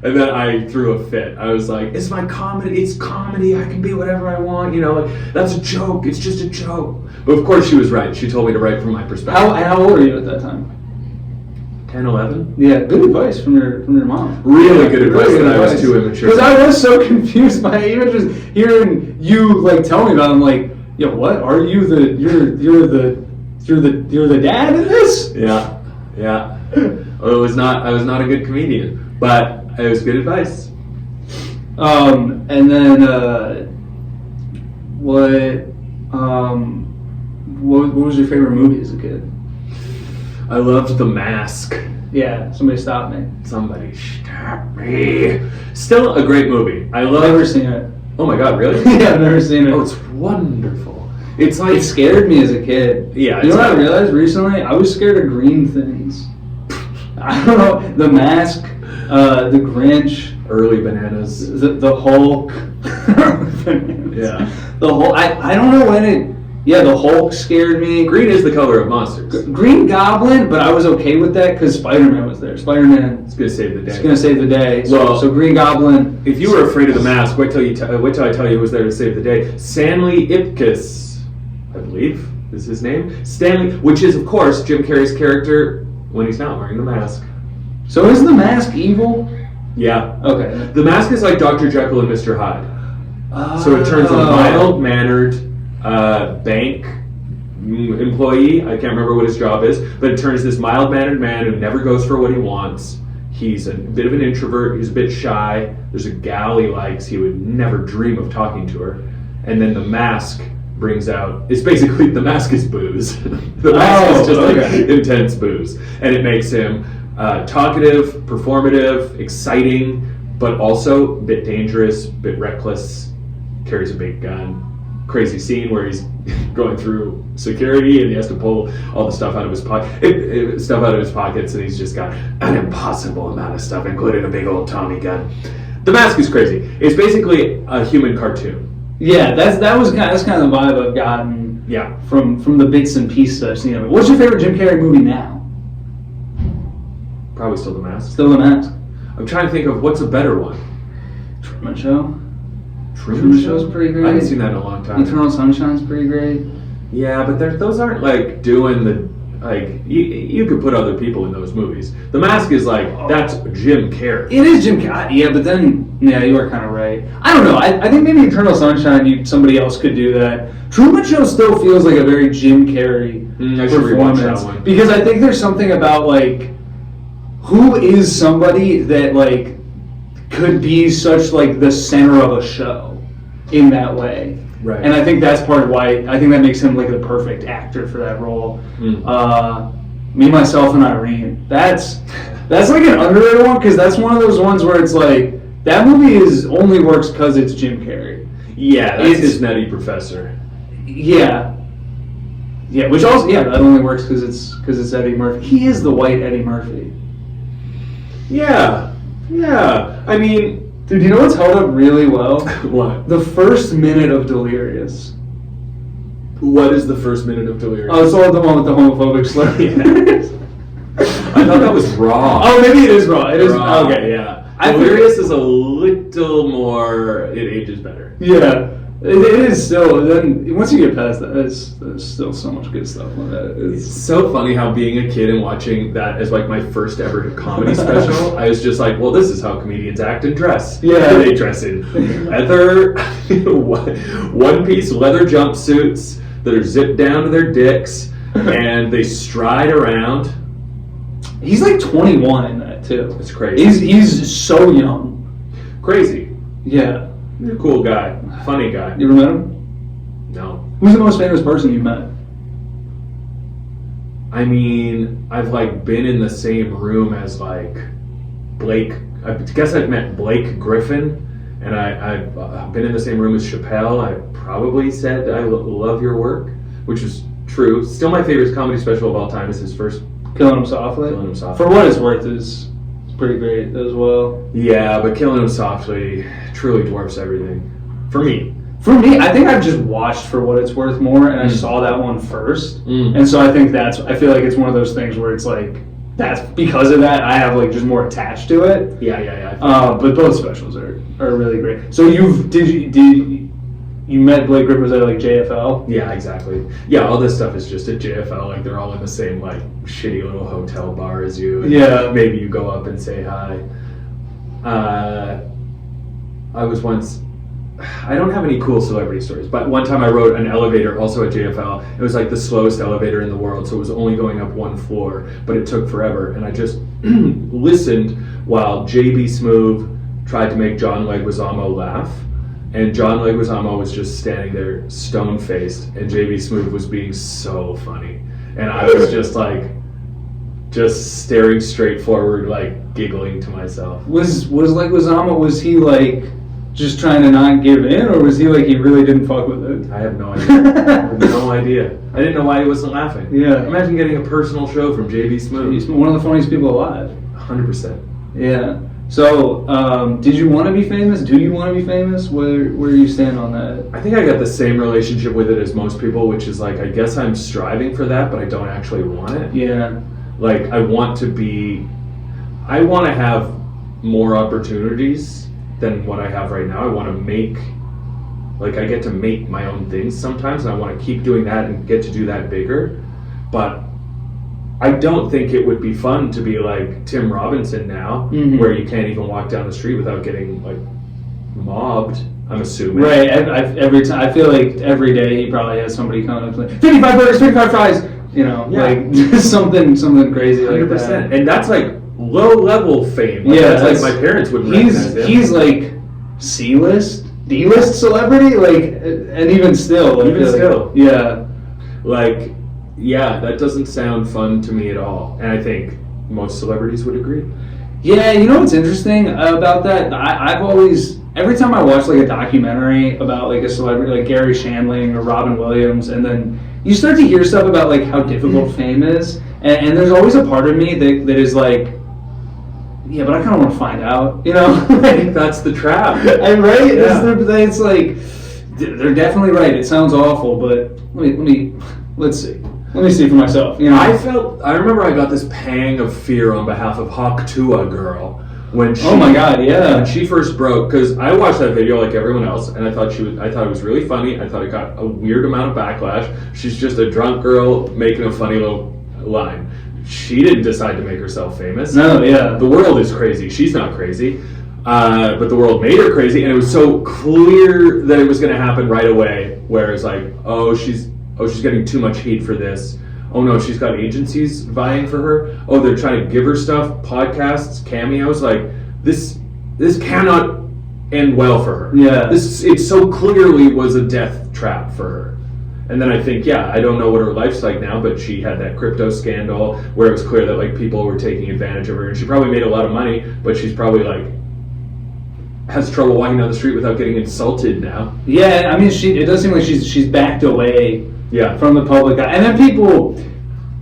and then I threw a fit. I was like, it's my comedy, it's comedy, I can be whatever I want, you know, like, that's a joke, it's just a joke. But of course she was right. She told me to write from my perspective. How old are you at that time? 10, 11? Yeah, good advice from your mom. Really good advice that I was too immature. Because I was so confused by even just hearing you like tell me about it. I'm like, yo, what? Are you you're the dad in this? Yeah. I was not a good comedian, but it was good advice. And then what was your favorite movie as a kid? I loved The Mask. Yeah, somebody stop me. Somebody stop me. Still a great movie. I've never seen it. Oh my god, really? Yeah, I've never seen it. Oh, it's wonderful. It's like It scared me as a kid. Yeah, You know it's what I like- realized recently? I was scared of green things. I don't know. The Mask, the Grinch, early bananas. the Hulk. Yeah. The Hulk. I don't know when it. Yeah, the Hulk scared me. Green is the color of monsters. Green Goblin, but I was okay with that because Spider-Man was there. Spider-Man It's gonna save the day. is going to save the day. Well- So Green Goblin. If you were afraid of the mask, wait till I tell you who was there to save the day. Stanley Ipkiss, I believe is his name. Stanley, which is of course Jim Carrey's character when he's not wearing the mask. So is the Mask evil? Yeah. Okay. The mask is like Dr. Jekyll and Mr. Hyde. So it turns a mild-mannered bank employee, I can't remember what his job is, but it turns this mild-mannered man who never goes for what he wants. He's a bit of an introvert, he's a bit shy. There's a gal he likes, he would never dream of talking to her. And then the mask brings out, it's basically, the mask is booze. The mask is just like intense booze. And it makes him talkative, performative, exciting, but also a bit dangerous, a bit reckless, carries a big gun. Crazy scene where he's going through security and he has to pull all the stuff out of his pockets, and he's just got an impossible amount of stuff, including a big old Tommy gun. The Mask is crazy. It's basically a human cartoon. Yeah, that's kind of the vibe I've gotten. Yeah. From the bits and pieces I've seen of it. What's your favorite Jim Carrey movie now? Probably still The Mask. Still The Mask. I'm trying to think of what's a better one. Truman Show. Truman Show's pretty great. I haven't seen that in a long time. Eternal Sunshine's pretty great. Yeah, but those aren't like doing the you could put other people in those movies. The Mask is like that's Jim Carrey. It is Jim Carrey, yeah, but then you are kind of right. I don't know. I think maybe Eternal Sunshine, somebody else could do that. Truman Show still feels like a very Jim Carrey I should rewatch performance that one. because I think there's something about like who is somebody that like could be such like the center of a show in that way. Right. And I think that's part of why I think that makes him like the perfect actor for that role. Me, Myself, and Irene. That's like an underrated one because that's one of those ones where it's like that movie only works because it's Jim Carrey. Yeah, that's his Nutty Professor. Yeah. Yeah, which also that only works because it's Eddie Murphy. He is the white Eddie Murphy. Yeah. I mean, dude, you know what's held up really well? What? The first minute of Delirious. What is the first minute of Delirious? Oh, it's all the one with the homophobic slur. I thought that was Raw. Oh, maybe it is Raw. It is Raw. okay. Yeah. I Delirious is a little more. It ages better. Yeah, it is still. Then once you get past that, there's still so much good stuff on that. It's so funny how being a kid and watching that as like my first ever comedy special, I was just like, well, this is how comedians act and dress. Yeah. They dress in leather, one-piece leather jumpsuits that are zipped down to their dicks, and they stride around. He's like 21 in that too. It's crazy. He's so young. Crazy. Yeah. He's a cool guy. Funny guy. You ever met him? No. Who's the most famous person you've met? I mean, I've like been in the same room as like Blake. I guess I've met Blake Griffin, and I've been in the same room as Chappelle. I probably said I love your work, which is true. Still, my favorite comedy special of all time is his first. Killing Him Softly. Killing Him Softly. For what it's worth, is pretty great as well. Yeah, but Killing Him Softly truly dwarfs everything for me. For me, I think I've just watched For What It's Worth more, and I saw that one first, and so I think I feel like it's one of those things where it's like that's because of that I have like just more attached to it. Yeah. But both specials are really great. So you met Blake Griffin at like JFL? Yeah, exactly. Yeah, all this stuff is just at JFL. Like they're all in the same like shitty little hotel bar as you. And Yeah. maybe you go up and say hi. I was once. I don't have any cool celebrity stories, but one time I rode an elevator also at JFL. It was like the slowest elevator in the world, so it was only going up one floor, but it took forever. And I just listened while JB Smoove tried to make John Leguizamo laugh. And John Leguizamo was just standing there stone-faced, and JB Smoove was being so funny. And I was just like, just staring straight forward, like giggling to myself. Was he like just trying to not give in, or was he like he really didn't fuck with it? I have no idea. I have no idea. I didn't know why he wasn't laughing. Yeah. Imagine getting a personal show from JB Smoove. He's one of the funniest people alive. 100%. Yeah. So, did you want to be famous? Do you want to be famous? Where do you stand on that? I think I got the same relationship with it as most people, which is like, I guess I'm striving for that, but I don't actually want it. Yeah. Like, I want to have more opportunities than what I have right now. I want to make, like, I get to make my own things sometimes, and I want to keep doing that and get to do that bigger. But I don't think it would be fun to be like Tim Robinson now, where you can't even walk down the street without getting like mobbed. I'm assuming. Right. Every time I feel like every day he probably has somebody coming up like 55 burgers, 55 fries. You know, like something crazy like 100%. that. And that's like low level fame. Like, Yeah, that's like my parents wouldn't recognize him. He's like C-list, D-list celebrity, like, and even still, I feel still, yeah. Like, yeah, that doesn't sound fun to me at all. And I think most celebrities would agree. Yeah, you know what's interesting about that? I've always, every time I watch like a documentary about like a celebrity, like Gary Shandling or Robin Williams, and then you start to hear stuff about like how difficult fame is, and there's always a part of me that is like, yeah, but I kind of want to find out, you know? I think that's the trap. And right? Yeah. It's like, they're definitely right. It sounds awful, but let's see. Let me see for myself. You know, I remember I got this pang of fear on behalf of Hawk Tuah Girl when she. Oh my God! Yeah. When she first broke, because I watched that video like everyone else, and I thought it was really funny. I thought it got a weird amount of backlash. She's just a drunk girl making a funny little line. She didn't decide to make herself famous. No, yeah. The world is crazy. She's not crazy. But the world made her crazy, and it was so clear that it was going to happen right away. Where it's like, she's getting too much heat for this. Oh no, she's got agencies vying for her. Oh, they're trying to give her stuff, podcasts, cameos. Like this cannot end well for her. Yeah. It so clearly was a death trap for her. And then I think, I don't know what her life's like now, but she had that crypto scandal where it was clear that like people were taking advantage of her, and she probably made a lot of money, but she's probably like has trouble walking down the street without getting insulted now. Yeah, I mean, it does seem like she's backed away from the public eye. And then people,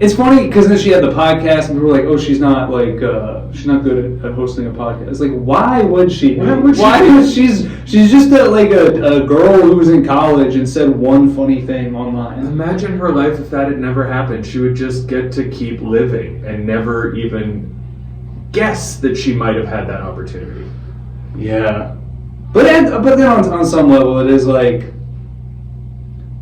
it's funny because then she had the podcast and people were like, oh, she's not good at hosting a podcast. It's like, why would she? She's just a girl who was in college and said one funny thing online. Imagine her life if that had never happened. She would just get to keep living and never even guess that she might have had that opportunity. Yeah. But then on some level it is like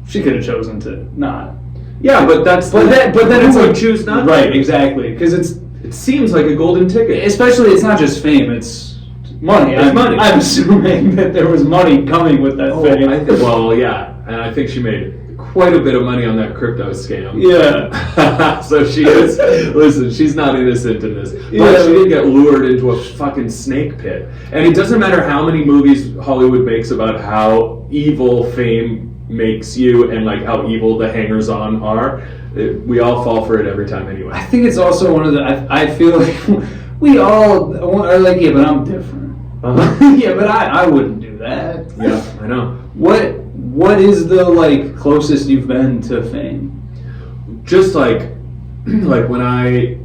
she could have chosen to not. Yeah, but then it's like choose not. Right, exactly. Because it seems like a golden ticket. Especially, it's not just fame; it's money. Money. I'm assuming that there was money coming with that fame. And I think she made quite a bit of money on that crypto scam. Yeah. So she's not innocent in this. But Yeah. she did get lured into a fucking snake pit. And it doesn't matter how many movies Hollywood makes about how evil fame makes you and like how evil the hangers-on are. We all fall for it every time anyway. I think it's also one of the. I feel like we all are like, yeah, but I'm different. Uh-huh. Yeah, but I wouldn't do that. Yeah, I know. What is the like closest you've been to fame? Just like when I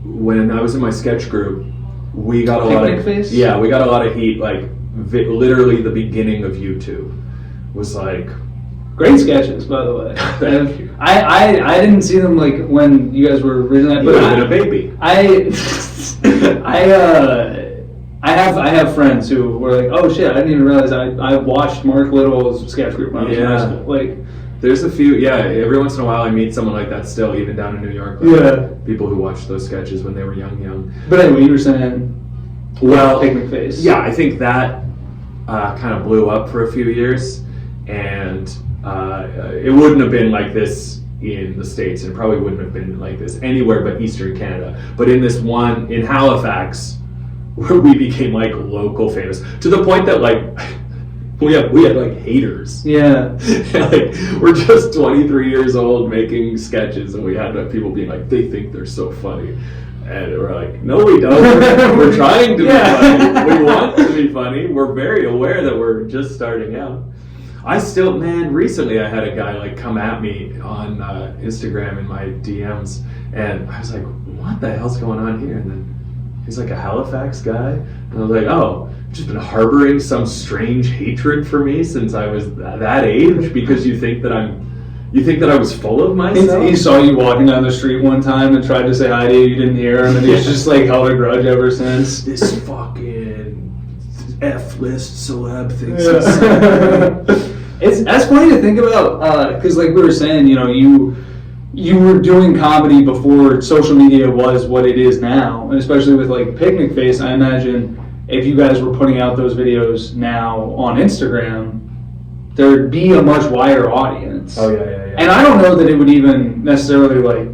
was in my sketch group, we got a lot of Face? Yeah, we got a lot of heat. Like literally, the beginning of YouTube was like great sketches, by the way. Thank you. I didn't see them like when you guys were originally. You would have been a baby. I have friends who were like, oh shit, I didn't even realize I watched Mark Little's sketch group when I was in high school. Like, there's a few, every once in a while I meet someone like that still, even down in New York. People who watched those sketches when they were young. But anyway, you were saying, Picnic Face. Yeah, I think that kind of blew up for a few years, and it wouldn't have been like this in the States, and it probably wouldn't have been like this anywhere but Eastern Canada. But in this one, in Halifax, where we became like local famous, to the point that like we had like haters. Yeah. Like we're just 23 years old making sketches, and we had people being like, they think they're so funny. And we're like, no, we don't. We're trying to be funny. We want to be funny. We're very aware that we're just starting out. Recently I had a guy like come at me on Instagram in my DMs, and I was like, what the hell's going on here? And then he's like a Halifax guy, and I was like, oh, you've just been harboring some strange hatred for me since I was that age because you think that I was full of myself? He saw you walking down the street one time and tried to say hi to you. You didn't hear him, and he's just like held a grudge ever since. This fucking F-list celeb thinks he's something. That's funny to think about because, like we were saying, you were doing comedy before social media was what it is now, and especially with like Picnic Face. I imagine if you guys were putting out those videos now on Instagram, there'd be a much wider audience. Oh yeah. And I don't know that it would even necessarily like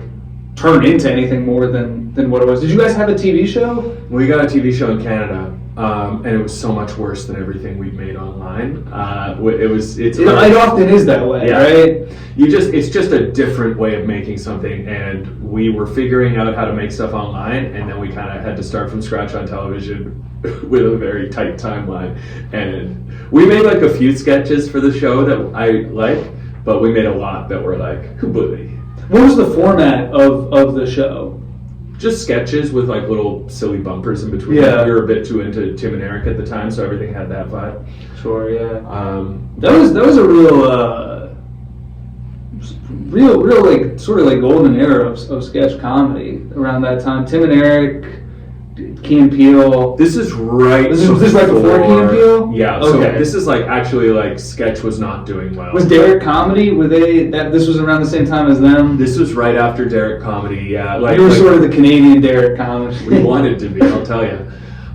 turn into anything more than what it was. Did you guys have a TV show? We got a TV show in Canada, and it was so much worse than everything we've made online. It often is that way, right? It's just a different way of making something, and we were figuring out how to make stuff online, and then we kind of had to start from scratch on television with a very tight timeline. And we made like a few sketches for the show that I like, but we made a lot that were like, boy. What was the format of the show? Just sketches with like little silly bumpers in between. Yeah. We were a bit too into Tim and Eric at the time, so everything had that vibe. Sure, yeah. That was a real like sort of like golden era of sketch comedy around that time. Tim and Eric, Key and Peele. This is right. This is right before Key and Peele? Yeah. Okay. So this is like actually like sketch was not doing well. Was Derek Comedy? This was around the same time as them? This was right after Derek Comedy. Yeah. You were sort of the Canadian Derek Comedy. We wanted to be. I'll tell you.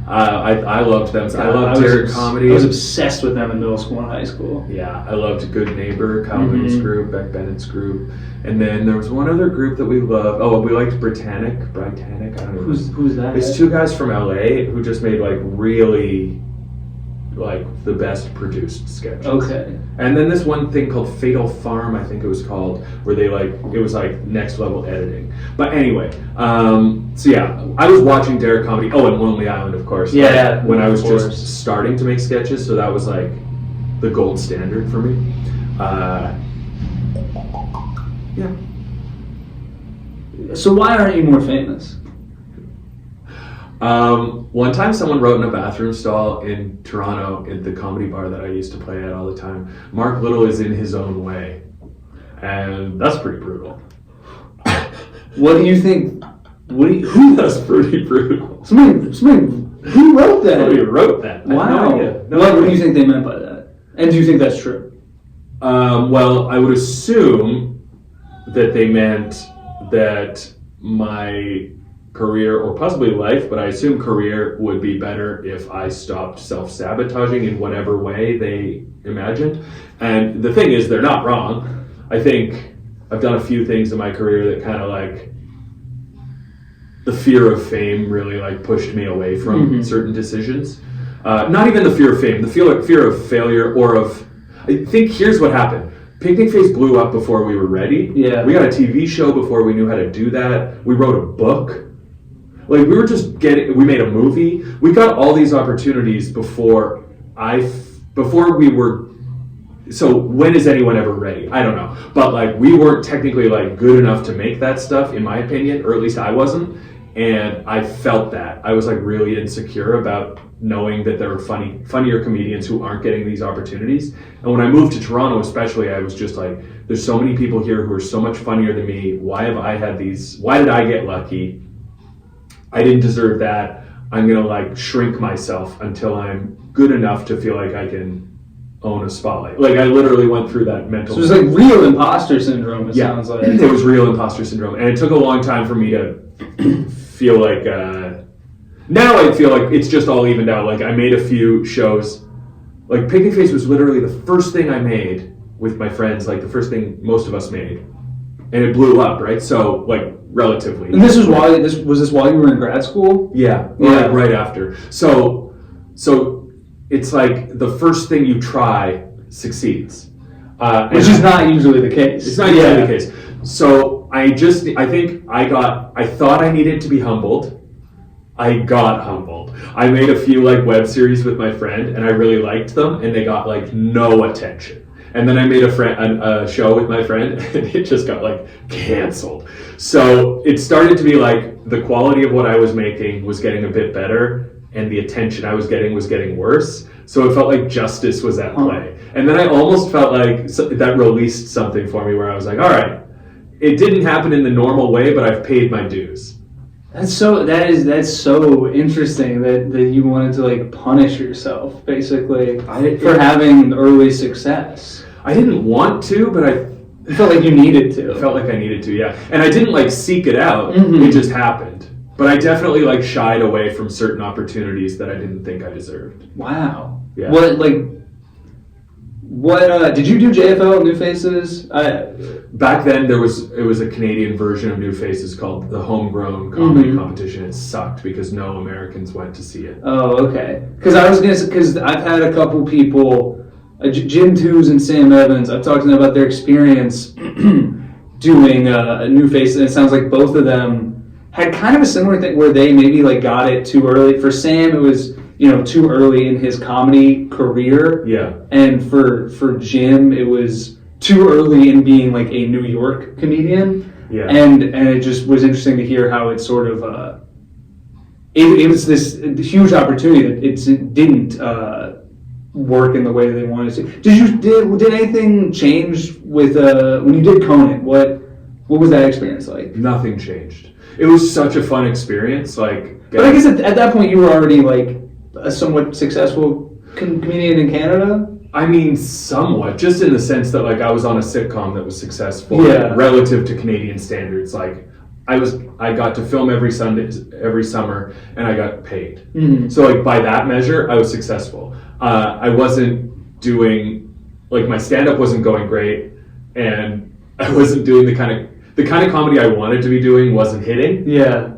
I loved them. I loved Derek Comedy. I was obsessed with them in middle school and high school. Yeah, I loved Good Neighbor, Kyle Mooney's group, Beck Bennett's group, and then there was one other group that we loved. Oh, we liked Britannic. I don't know who's that. It's two guys from LA who just made like really like the best produced sketches. Okay. And then this one thing called Fatal Farm, I think it was called, where they it was like next level editing. But anyway, so yeah, I was watching Derek Comedy. Oh, and Lonely Island, of course. Yeah. When I was just starting to make sketches, so that was like the gold standard for me. Yeah. So why aren't you more famous? One time someone wrote in a bathroom stall in Toronto at the comedy bar that I used to play at all the time, Mark Little is in his own way. And that's pretty brutal. What do you think? That's pretty brutal. Somebody, who wrote that? Somebody wrote that. Wow. What do you think they meant by that? And do you think that's true? Well, I would assume that they meant that my career, or possibly life, but I assume career would be better if I stopped self-sabotaging in whatever way they imagined. And the thing is, they're not wrong. I think I've done a few things in my career that kind of like the fear of fame really like pushed me away from certain decisions. Not even the fear of fame, the fear of failure or of, I think here's what happened. Picnic Face blew up before we were ready. Yeah. We got a TV show before we knew how to do that. We wrote a book. Like we were just we made a movie. We got all these opportunities before we were, so when is anyone ever ready? I don't know. But like we weren't technically like good enough to make that stuff, in my opinion, or at least I wasn't. And I felt that. I was like really insecure about knowing that there were funnier comedians who aren't getting these opportunities. And when I moved to Toronto especially, I was just like, there's so many people here who are so much funnier than me. Why did I get lucky? I didn't deserve that. I'm gonna like shrink myself until I'm good enough to feel like I can own a spotlight. Like I literally went through that mental. So it was like real imposter syndrome. It sounds like it was real imposter syndrome, and it took a long time for me to feel like. Now I feel like it's just all evened out. Like I made a few shows. Like Picnic Face was literally the first thing I made with my friends. Like the first thing most of us made, and it blew up. Right, so like. Relatively. And this was while you were in grad school? Yeah. Like right after. So it's like the first thing you try succeeds. Which is not usually the case. It's not usually the case. So I thought I needed to be humbled. I got humbled. I made a few like web series with my friend, and I really liked them, and they got like no attention. And then I made a show with my friend, and it just got like canceled. So it started to be like the quality of what I was making was getting a bit better, and the attention I was getting worse. So it felt like justice was at play. And then I almost felt like that released something for me, where I was like, all right, it didn't happen in the normal way, but I've paid my dues. That's so interesting that you wanted to like punish yourself basically for having early success. I didn't want to, but I felt like you needed to. I felt like I needed to, yeah. And I didn't like seek it out. Mm-hmm. It just happened. But I definitely like shied away from certain opportunities that I didn't think I deserved. Wow. Yeah. What did you do JFL New Faces? Back then it was a Canadian version of New Faces called the Homegrown Comedy Competition. It sucked because no Americans went to see it. Oh, okay. Because I was gonna say, because I've had a couple people, Jim Tooze and Sam Evans. I've talked to them about their experience doing a New Faces, and it sounds like both of them had kind of a similar thing where they maybe like got it too early. For Sam, it was too early in his comedy career. Yeah. And for Jim, it was too early in being like a New York comedian. Yeah. And it just was interesting to hear how it sort of it was this huge opportunity that it didn't work in the way that they wanted to. Did anything change with when you did Conan? What was that experience like? Nothing changed. It was such a fun experience. But I guess at that point you were already like a somewhat successful comedian in Canada? I mean, somewhat, just in the sense that like I was on a sitcom that was successful relative to Canadian standards. Like I got to film every summer, and I got paid. Mm-hmm. So like by that measure, I was successful. I wasn't doing like my stand-up wasn't going great, and I wasn't doing the kind of comedy I wanted to be doing wasn't hitting. Yeah,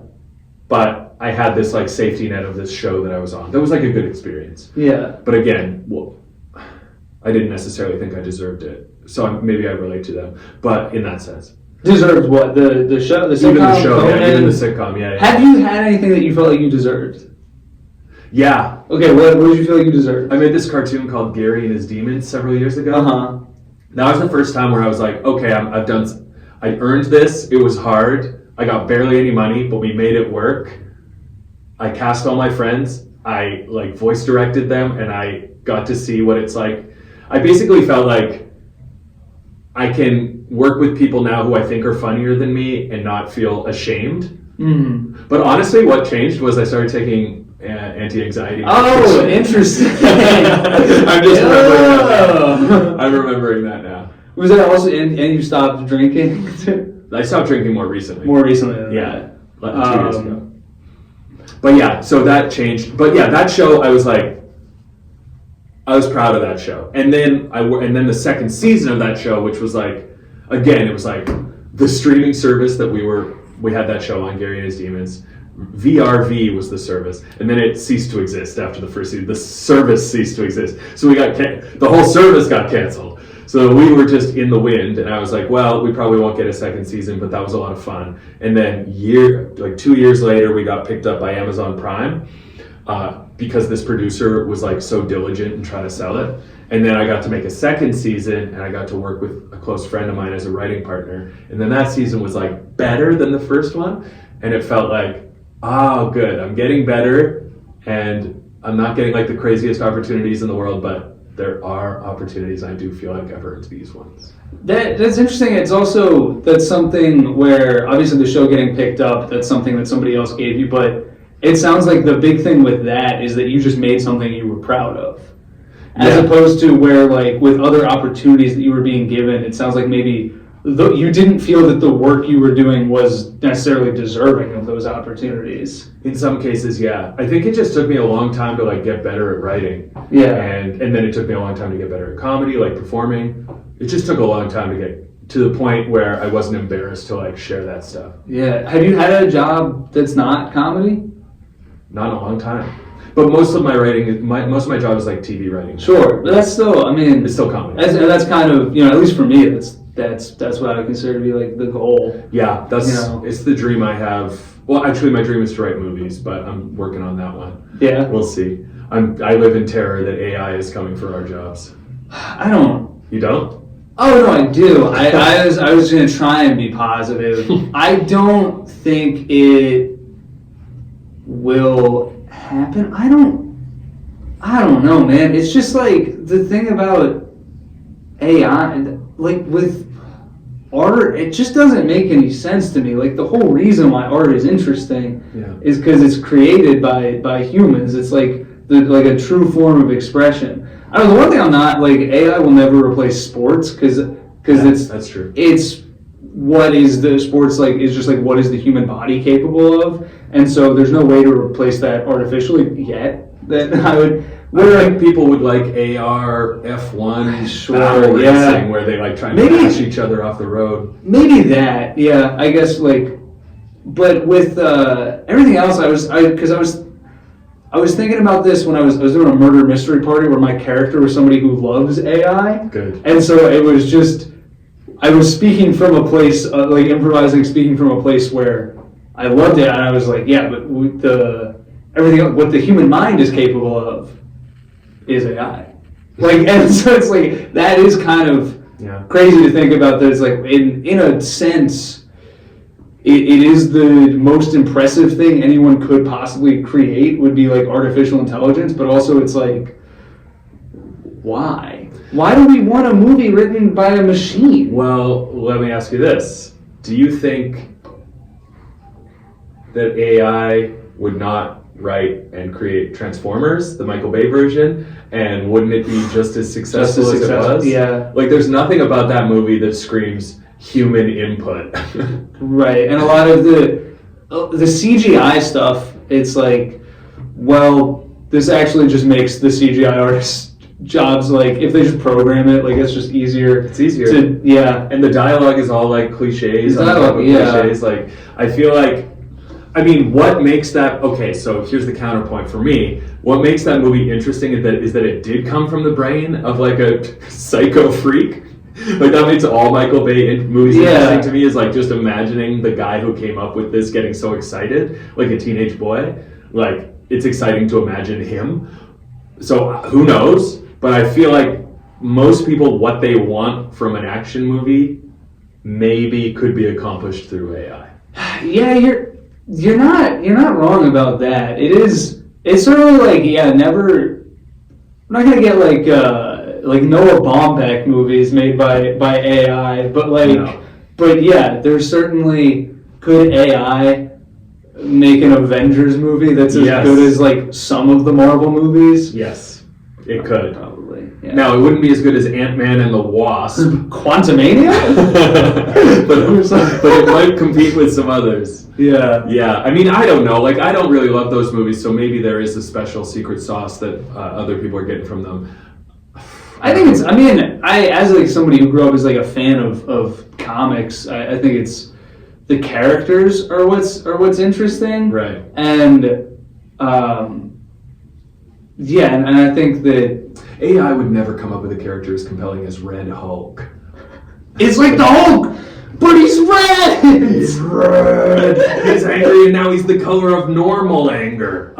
but I had this like safety net of this show that I was on. That was like a good experience. Yeah. But again, I didn't necessarily think I deserved it. So maybe I relate to them. But in that sense. Deserved what? The show? The sitcom? Even the show, even the sitcom, yeah. Have you had anything that you felt like you deserved? Yeah. Okay, what did you feel like you deserved? I made this cartoon called Gary and His Demons several years ago. Uh-huh. That was the first time where I was like, okay, I earned this. It was hard. I got barely any money, but we made it work. I cast all my friends. I like voice directed them, and I got to see what it's like. I basically felt like I can work with people now who I think are funnier than me and not feel ashamed. Mm-hmm. But honestly, what changed was I started taking anti-anxiety. Oh, interesting. I'm just remembering that. I'm remembering that now. Was that also, and you stopped drinking? I stopped drinking more recently. More recently than that. 2 years ago. But yeah, so that changed. But yeah, that show, I was proud of that show. And then the second season of that show, which was like, again, it was like the streaming service that we had that show on, Gary and His Demons. VRV was the service, and then it ceased to exist after the first season. The service ceased to exist, so the whole service got canceled. So we were just in the wind, and I was like, well, we probably won't get a second season, but that was a lot of fun. And then 2 years later, we got picked up by Amazon Prime because this producer was like so diligent in trying to sell it. And then I got to make a second season, and I got to work with a close friend of mine as a writing partner. And then that season was like better than the first one, and it felt like, oh, good, I'm getting better, and I'm not getting like the craziest opportunities in the world, but there are opportunities. I do feel like I've earned these ones. That's interesting. That's something where obviously the show getting picked up, that's something that somebody else gave you, but it sounds like the big thing with that is that you just made something you were proud of. As opposed to where like with other opportunities that you were being given, it sounds like maybe you didn't feel that the work you were doing was necessarily deserving of those opportunities. In some cases, yeah. I think it just took me a long time to like get better at writing. Yeah. And then it took me a long time to get better at comedy, like performing. It just took a long time to get to the point where I wasn't embarrassed to like share that stuff. Yeah. Have you had a job that's not comedy? Not in a long time. But most of my writing, most of my job is like TV writing. Sure, but that's still, I mean, it's still comedy. That's kind of, at least for me, that's what I would consider to be like the goal. Yeah, that's You know. it's the dream I have. Well, actually, my dream is to write movies, but I'm working on that one. Yeah. We'll see. I live in terror that AI is coming for our jobs. I don't. You don't? Oh no, I do. I was gonna try and be positive. I don't think it will happen. I don't know, man. It's just like the thing about AI, like with art, it just doesn't make any sense to me. Like the whole reason why art is interesting Yeah. is because it's created by humans. It's like like a true form of expression. I don't know. The one thing I'm not like AI will never replace sports because That's true. it's what is the sports like is just like what is the human body capable of, and so there's no way to replace that artificially yet. That I would. I think people would like AR F1 Sure, battle yeah. racing where they like try to Maybe- bash each other off the road. Maybe that, yeah. I guess like, but with everything else, I was thinking about this when I was doing a murder mystery party where my character was somebody who loves AI, Good. and so it was just I was speaking from a place like improvising, speaking from a place where I loved it, and I was like, yeah, but with everything else, what the human mind is capable of is AI. Like, and so it's like that is kind of Yeah. crazy to think about that. It's like in a sense it is the most impressive thing anyone could possibly create would be like artificial intelligence, but also it's like why do we want a movie written by a machine? Well, let me ask you this. Do you think that AI would not write and create Transformers, the Michael Bay version, and wouldn't it be just as successful as it was? Yeah, Like, there's nothing about that movie that screams human input. right. And a lot of the CGI stuff, it's like, well, this actually just makes the CGI artists jobs like if they just program it, like it's just easier. It's easier. To, yeah. And the dialogue is all like cliches. The on top dialogue, of yeah. cliches. Like, I feel like, I mean, what makes that, okay, so here's the counterpoint for me. What makes that movie interesting is that it did come from the brain of like a psycho freak. Like that makes all Michael Bay movies Yeah. interesting to me is like just imagining the guy who came up with this getting so excited, like a teenage boy. Like, it's exciting to imagine him. So who knows? But I feel like most people, what they want from an action movie maybe could be accomplished through AI. Yeah, you're not wrong about that. It's sort of like, yeah, never. I'm not gonna get like Noah Baumbach movies made by AI, but like, No. but yeah, there's certainly could AI make an Avengers movie that's as Yes. good as like some of the Marvel movies? Yes, it could. Probably. Yeah. Now, it wouldn't be as good as Ant-Man and the Wasp, Quantumania? but it might compete with some others. Yeah. Yeah, I mean, I don't know. Like, I don't really love those movies, so maybe there is a special secret sauce that other people are getting from them. I think it's. I mean, as like somebody who grew up as like a fan of comics, I think it's the characters are what's interesting, Right. And yeah, and I think that AI would never come up with a character as compelling as Red Hulk. it's like the Hulk, but he's red. He's red. He's angry, and now he's the color of normal anger.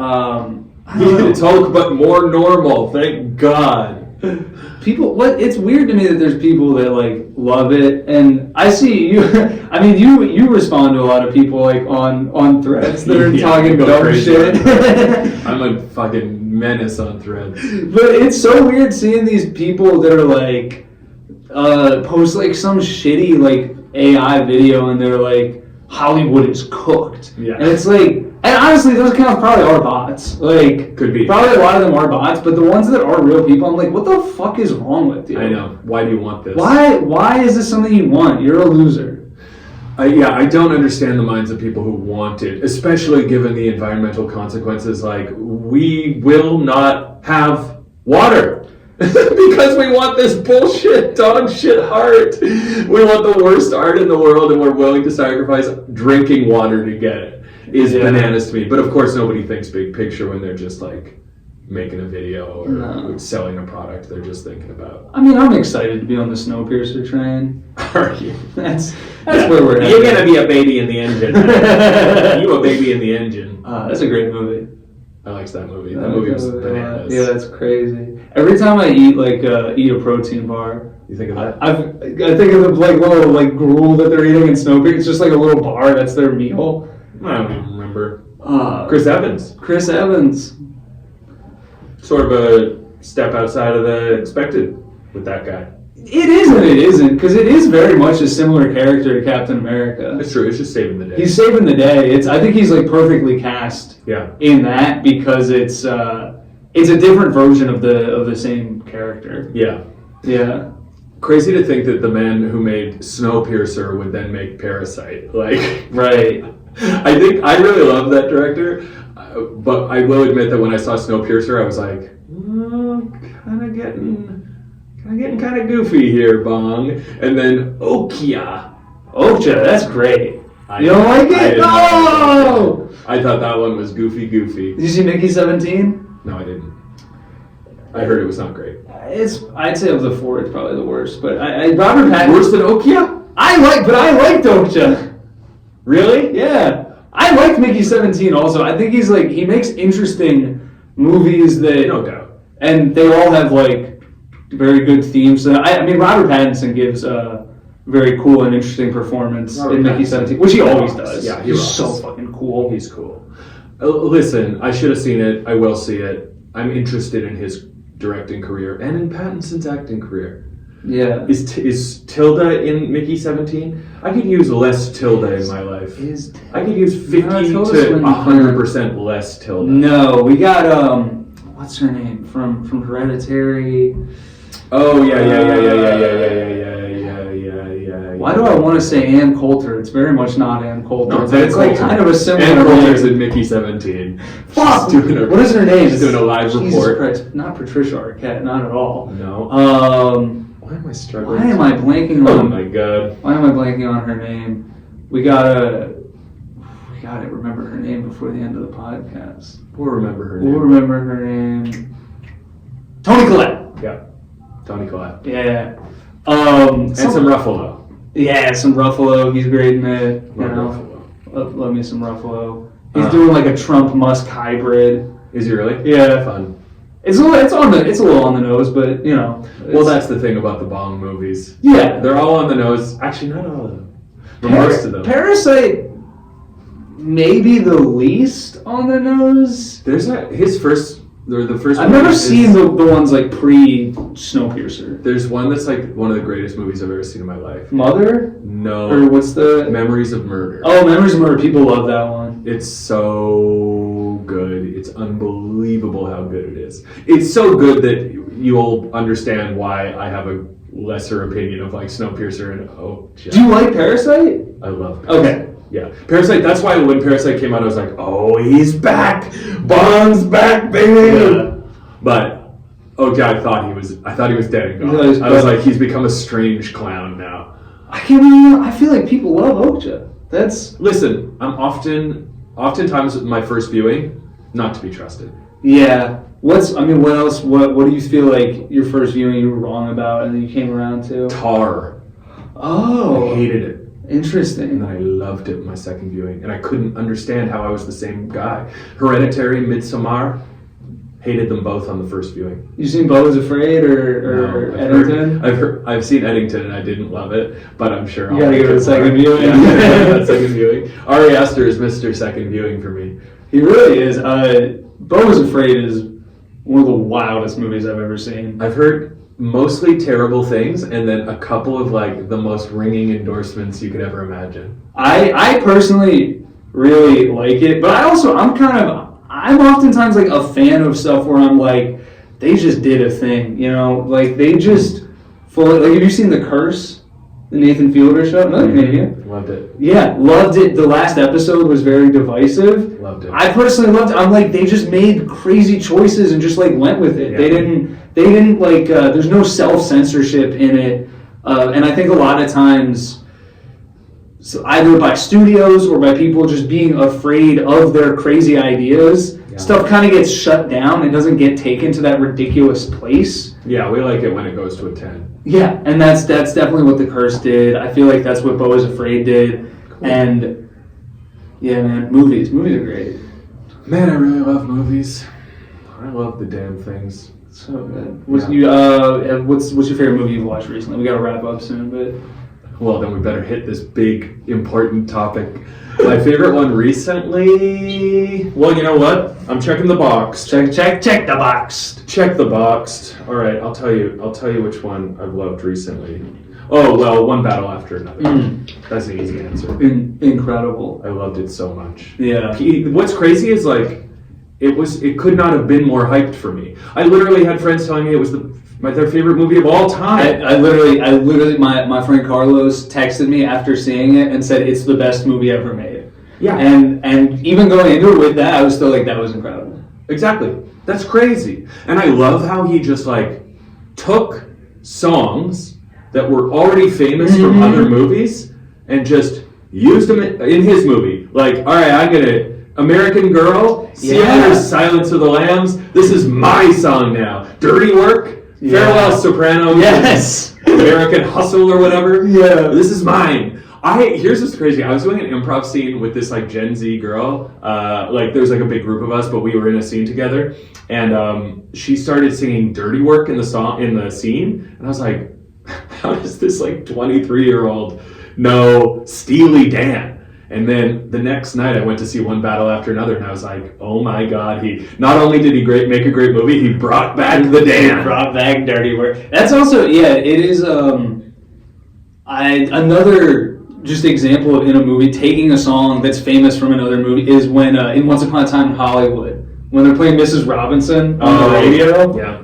It's Hulk, but more normal. Thank God. People, it's weird to me that there's people that like love it, and I see you. I mean, you respond to a lot of people like on threads that are Yeah, talking go dumb crazy. shit. I'm a fucking menace on Threads. But it's so weird seeing these people that are like post like some shitty like AI video and they're like Hollywood is cooked. Yeah. And it's like, and honestly those accounts probably are bots. Like Could be. probably a lot of them are bots, but the ones that are real people, I'm like, what the fuck is wrong with you? I know. Why do you want this? Why is this something you want? You're a loser. I don't understand the minds of people who want it, especially given the environmental consequences. Like, we will not have water because we want this bullshit dog shit art. We want the worst art in the world, and we're willing to sacrifice drinking water to get it. Is Yeah. bananas to me. But of course, nobody thinks big picture when they're just like making a video or selling a product. They're just thinking about. I mean, I'm excited to be on the Snowpiercer train. Are you? That's where we're headed. You're gonna be a baby in the engine. You a baby in the engine. That's a great movie. I liked that movie. That movie was bananas. Yeah, that's crazy. Every time I eat a protein bar, you think of that? I think of the little gruel that they're eating in Snowpiercer. It's just like a little bar. That's their meal. I don't even remember. Chris Evans. Chris Evans. Sort of a step outside of the expected with that guy. It is and it isn't, because it is very much a similar character to Captain America. It's true. It's just saving the day. He's saving the day. I think he's perfectly cast. Yeah. In that, because it's a different version of the same character. Yeah. Yeah. Crazy to think that the man who made Snowpiercer would then make Parasite. Right. I think I really love that director, but I will admit that when I saw Snowpiercer, I was like, kind of getting kind of goofy here, Bong. And then Okja, that's great. You don't like it? No! I thought that one was goofy. Did you see Mickey 17? No, I didn't. I heard it was not great. I'd say of the four, it's probably the worst. But Robert Pattinson. Worse than Okja? I liked Okja. Really? Yeah. I liked Mickey 17 also. I think he makes interesting movies that. No doubt. And they all have very good themes. I mean, Robert Pattinson gives a very cool and interesting performance in Mickey 17, which he always does. Yeah, he's so fucking cool. He's cool. Listen, I should have seen it. I will see it. I'm interested in his directing career and in Pattinson's acting career. Yeah. Is Tilda in Mickey 17? I could use less Tilda in my life. I could use 50 to 100% less Tilda. No, we got what's her name from Hereditary? Oh yeah. Why do I want to say Ann Coulter? It's very much not Ann Coulter. No, it's kind of a similar. Ann Coulter's in Mickey 17. Fuck! What is her name? She's doing a live report. Christ, not Patricia Arquette, not at all. No. Why am I struggling? Why am I blanking on? Oh my god. Why am I blanking on her name? We gotta remember her name before the end of the podcast. We'll remember her name. Toni Collette. Yeah. Toni Collette. Yeah. And some Ruffalo. Yeah, some Ruffalo. He's great in it. Love me some Ruffalo. He's doing a Trump-Musk hybrid. Is he really? Yeah. Fun. It's a little on the nose, but Well, that's the thing about the Bong movies. Yeah, they're all on the nose. Actually, not all of them. Most of them. Parasite, maybe the least on the nose. There's his first. The first. I've never seen the ones pre Snowpiercer. There's one that's one of the greatest movies I've ever seen in my life. Mother? No. Or what's the Memories of Murder? Oh, Memories of Murder. People love that one. It's so good. It's unbelievable how good it is. It's so good that you'll understand why I have a lesser opinion of Snowpiercer and Do you like Parasite? I love Parasite. Okay. Yeah, Parasite. That's why when Parasite came out, I was like, "Oh, he's back! Bond's back, baby!" Yeah. But I thought he was dead and gone. I was like, he's become a strange clown now. I feel like people love Okja. Listen. I'm oftentimes my first viewing, not to be trusted. Yeah. What else? What do you feel like your first viewing you were wrong about, and then you came around to? Tar. Oh. I hated it. Interesting. And then I loved it my second viewing, and I couldn't understand how I was the same guy. Hereditary, Midsommar, hated them both on the first viewing. You seen Beau is Afraid or no, Eddington? I've seen Eddington and I didn't love it, but I'm sure you gotta give it a second viewing. Yeah, second viewing. Ari Aster is Mr. Second Viewing for me. He really is. Beau is Afraid is one of the wildest movies I've ever seen. I've heard mostly terrible things, and then a couple of the most ringing endorsements you could ever imagine. I personally really like it, but I'm oftentimes a fan of stuff where I'm they just did a thing, they just have you seen The Curse, the Nathan Fielder show? No, Canadian. Loved it. Yeah, loved it. The last episode was very divisive. Loved it. I personally loved it. I'm they just made crazy choices and just went with it. Yeah. They didn't there's no self-censorship in it. And I think a lot of times, either by studios or by people just being afraid of their crazy ideas, stuff kind of gets shut down. It doesn't get taken to that ridiculous place. Yeah, we like it when it goes to a 10. Yeah, and that's definitely what The Curse did. I feel like that's what Beau is Afraid did. Cool. And yeah, man, movies are great. Man, I really love movies. I love the damn things. So good. What's your favorite movie you've watched recently? We gotta wrap up soon, but well, then we better hit this big important topic. My favorite one recently. Well, you know what? I'm checking the box. Check the box. Check the box. All right, I'll tell you which one I've loved recently. Oh well, One Battle After Another. That's an easy answer. Incredible. I loved it so much. Yeah. What's crazy is like, it could not have been more hyped for me. I literally had friends telling me it was their favorite movie of all time. I literally, my friend Carlos texted me after seeing it and said it's the best movie ever made. Yeah. And even going into it with that, I was still like, that was incredible. Exactly. That's crazy. And I love how he just like took songs that were already famous from other movies and just used them in his movie. Like, all right, I get it. American Girl, Seattle's Silence of the Lambs. This is my song now. Dirty Work, Farewell Sopranos. Yes. American Hustle or whatever. Yeah. This is mine. Here's what's crazy. I was doing an improv scene with this like Gen Z girl. Like there's like a big group of us, but we were in a scene together. And she started singing Dirty Work in the scene. And I was like, how does this like 23-year-old know Steely Dan? And then the next night I went to see One Battle After Another, and I was like, oh my God, he not only did he make a great movie, he brought back the Dan. He brought back Dirty Work. That's also, it is another just example of in a movie taking a song that's famous from another movie is when in Once Upon a Time in Hollywood, when they're playing Mrs. Robinson on the radio. Yeah.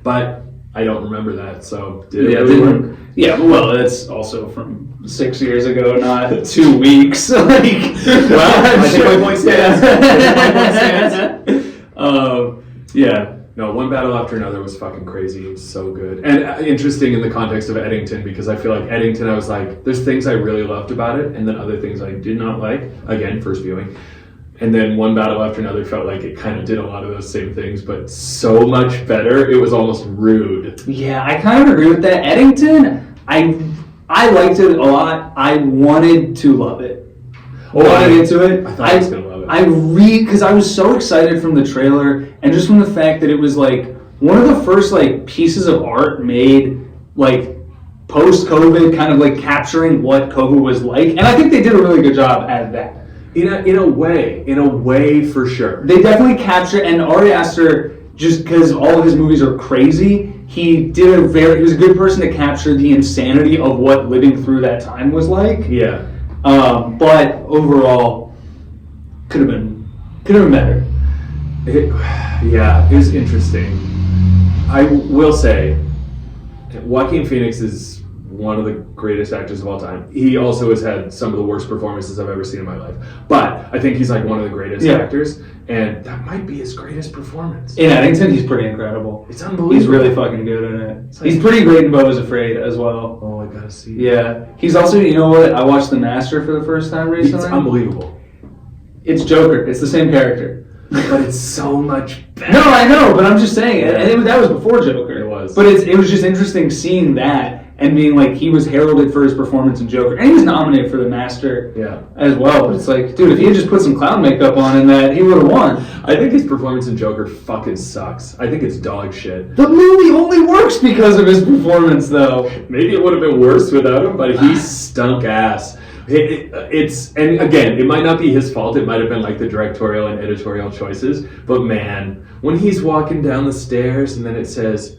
But I don't remember that, so did it really work? Yeah, well, that's also from 6 years ago, not 2 weeks. Well, I think my point stands. Yeah. No, One Battle After Another was fucking crazy. It was so good. And interesting in the context of Eddington, because I feel like Eddington, I was like, there's things I really loved about it, and then other things I did not like. Again, first viewing. And then One Battle After Another felt like it kind of did a lot of those same things, but so much better. It was almost rude. Yeah, I kind of agree with that. Eddington, I liked it a lot. I wanted to love it. Going into it, I thought I was going to love it. Because I was so excited from the trailer, and just from the fact that it was like one of the first like pieces of art made like post-COVID, kind of like capturing what COVID was like. And I think they did a really good job at that. In a way, for sure. They definitely captured, and Ari Aster, just because all of his movies are crazy, he was a good person to capture the insanity of what living through that time was like. Yeah. But overall, could have been better. It was interesting. I will say, Joaquin Phoenix is one of the greatest actors of all time. He also has had some of the worst performances I've ever seen in my life. But I think he's like one of the greatest actors, and that might be his greatest performance. In Eddington, he's pretty incredible. It's unbelievable. He's really fucking good in it. He's pretty great in Beau is Afraid as well. Oh, I gotta see. Yeah. He's also, you know what? I watched The Master for the first time recently. It's unbelievable. It's Joker. It's the same character. But it's so much better. No, I know, but I'm just saying, and that was before Joker. It was. But it was just interesting seeing that and being like, he was heralded for his performance in Joker. And he was nominated for The Master as well. But it's like, dude, if he had just put some clown makeup on in that, he would have won. I think his performance in Joker fucking sucks. I think it's dog shit. The movie only works because of his performance, though. Maybe it would have been worse without him, but he stunk ass. And again, it might not be his fault. It might have been like the directorial and editorial choices. But man, when he's walking down the stairs and then it says,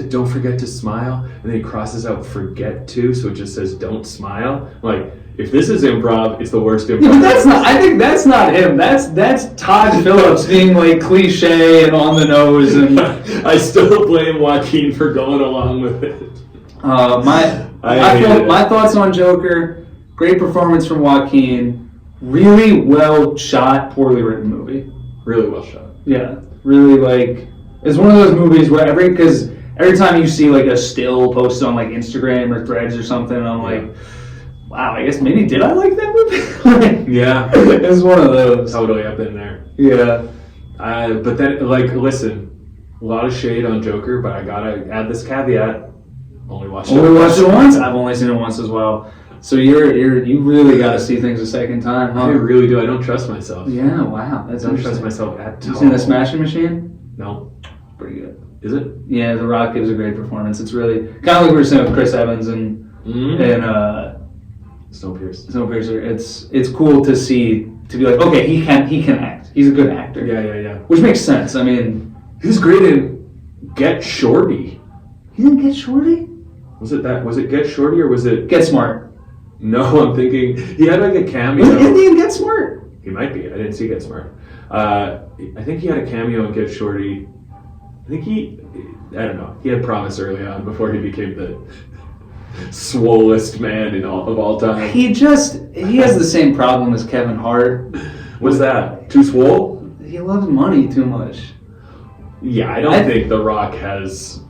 don't forget to smile, and then he crosses out forget to, so it just says don't smile. Like, if this is improv, it's the worst improv. Yeah, but that's not. I think that's not him. That's Todd Phillips being like cliche and on the nose. And I still blame Joaquin for going along with it. My thoughts on Joker. Great performance from Joaquin. Really well shot, poorly written movie. Really well shot. Yeah, really like it's one of those movies where every time you see like a still posted on like Instagram or Threads or something, I'm like, wow, I guess maybe did I like that movie? Yeah, It's one of those. totally. I've been there. Yeah. But then, like, listen, a lot of shade on Joker, but I gotta add this caveat: only watched it once. I've only seen it once as well. So you really got to see things a second time, huh? I really do. I don't trust myself. Yeah. Wow. I That's don't interesting. trust myself at all. You seen The Smashing Machine? No. Pretty good. Is it? Yeah, The Rock gives a great performance. It's really kind of like we were saying with Chris Evans and Snowpiercer. It's cool to see, to be like, okay, he can act. He's a good actor. Yeah. Which makes sense. I mean, He's great in Get Shorty. he didn't Get Shorty? Was it Get Shorty or was it? Get Smart. No, I'm thinking he had like a cameo. Isn't he in Get Smart? He might be. I didn't see Get Smart. I think he had a cameo in Get Shorty. I don't know. He had promise early on before he became the swollest man of all time. He has the same problem as Kevin Hart. What's that? Too swole? He loves money too much. Yeah, I don't think The Rock has.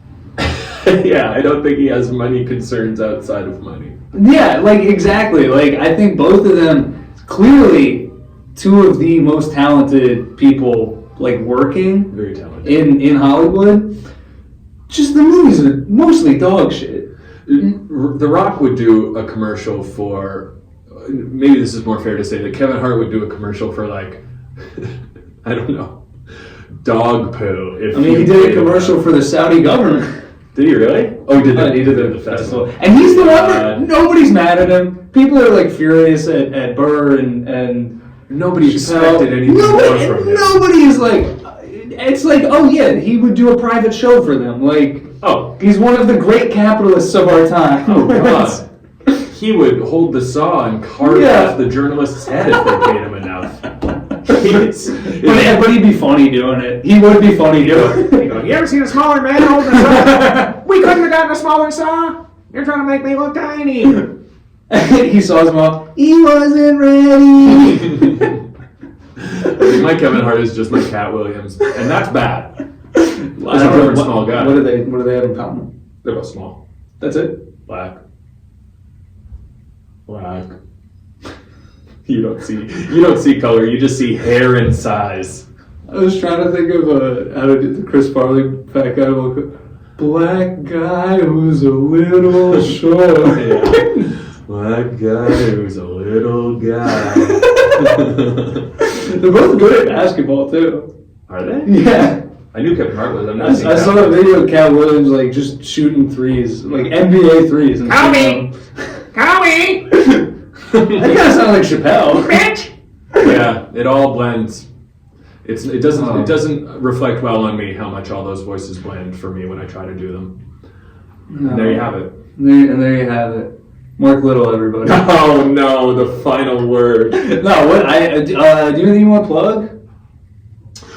Yeah, I don't think he has money concerns outside of money. Yeah, like exactly. Like I think both of them clearly two of the most talented people like working Very talented. in Hollywood. Just the movies are mostly dog shit. The Rock would do a commercial for. Maybe this is more fair to say that Kevin Hart would do a commercial for like. I don't know. Dog poo. He did a commercial for the Saudi government. Did he really? Oh, he did that. He did the festival. And he's the one that nobody's mad at him. People are like furious at Burr and nobody expected anything more from him. Nobody is like, it's like, oh yeah, he would do a private show for them. Like, Oh, he's one of the great capitalists of our time. oh God. He would hold the saw and carve off the journalist's head if they paid him enough. But he'd be funny doing it. He would be funny doing it. You ever seen a smaller man holding a saw? We couldn't have gotten a smaller saw. You're trying to make me look tiny. He saw his mom. He wasn't ready. My Kevin Hart is just like Cat Williams, and that's bad. He's a different small guy. What do they have in common? They're both small. That's it. Black. You don't see color. You just see hair and size. I was trying to think of how to do the Chris Farley fat guy look. Black guy who's a little short. Yeah. Black guy who's a little guy. They're both good at basketball too. Are they? Yeah. I knew Kevin Hart was. I saw a video of Cat Williams like just shooting threes, like NBA threes. Kobe! That kind of sounds like Chappelle. Bitch! Yeah, it all blends. It doesn't reflect well on me how much all those voices blend for me when I try to do them. No. There you have it. There you have it. Mark Little, everybody. Oh no, the final word. No, what do you have anything you want to plug?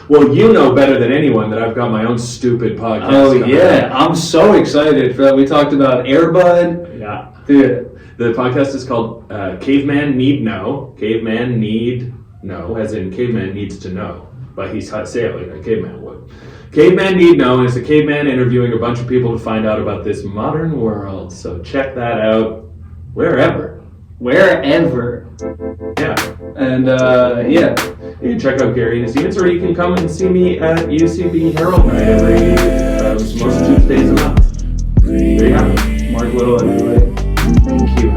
Well, you know better than anyone that I've got my own stupid podcast. Oh yeah, I'm so excited for that. We talked about Air Bud. Yeah. Dude. The podcast is called Caveman Need Know. Caveman Need Know, as in caveman needs to know. But he's say it like a caveman would. Caveman Need Know, and it's a caveman interviewing a bunch of people to find out about this modern world. So check that out wherever. Yeah. And yeah. You can check out Gary and Stevens, or you can come and see me at UCB Herald Night every most Tuesdays a month. There you have it. Mark Little, everybody. Thank you.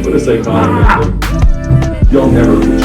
What a psychotic. You'll never reach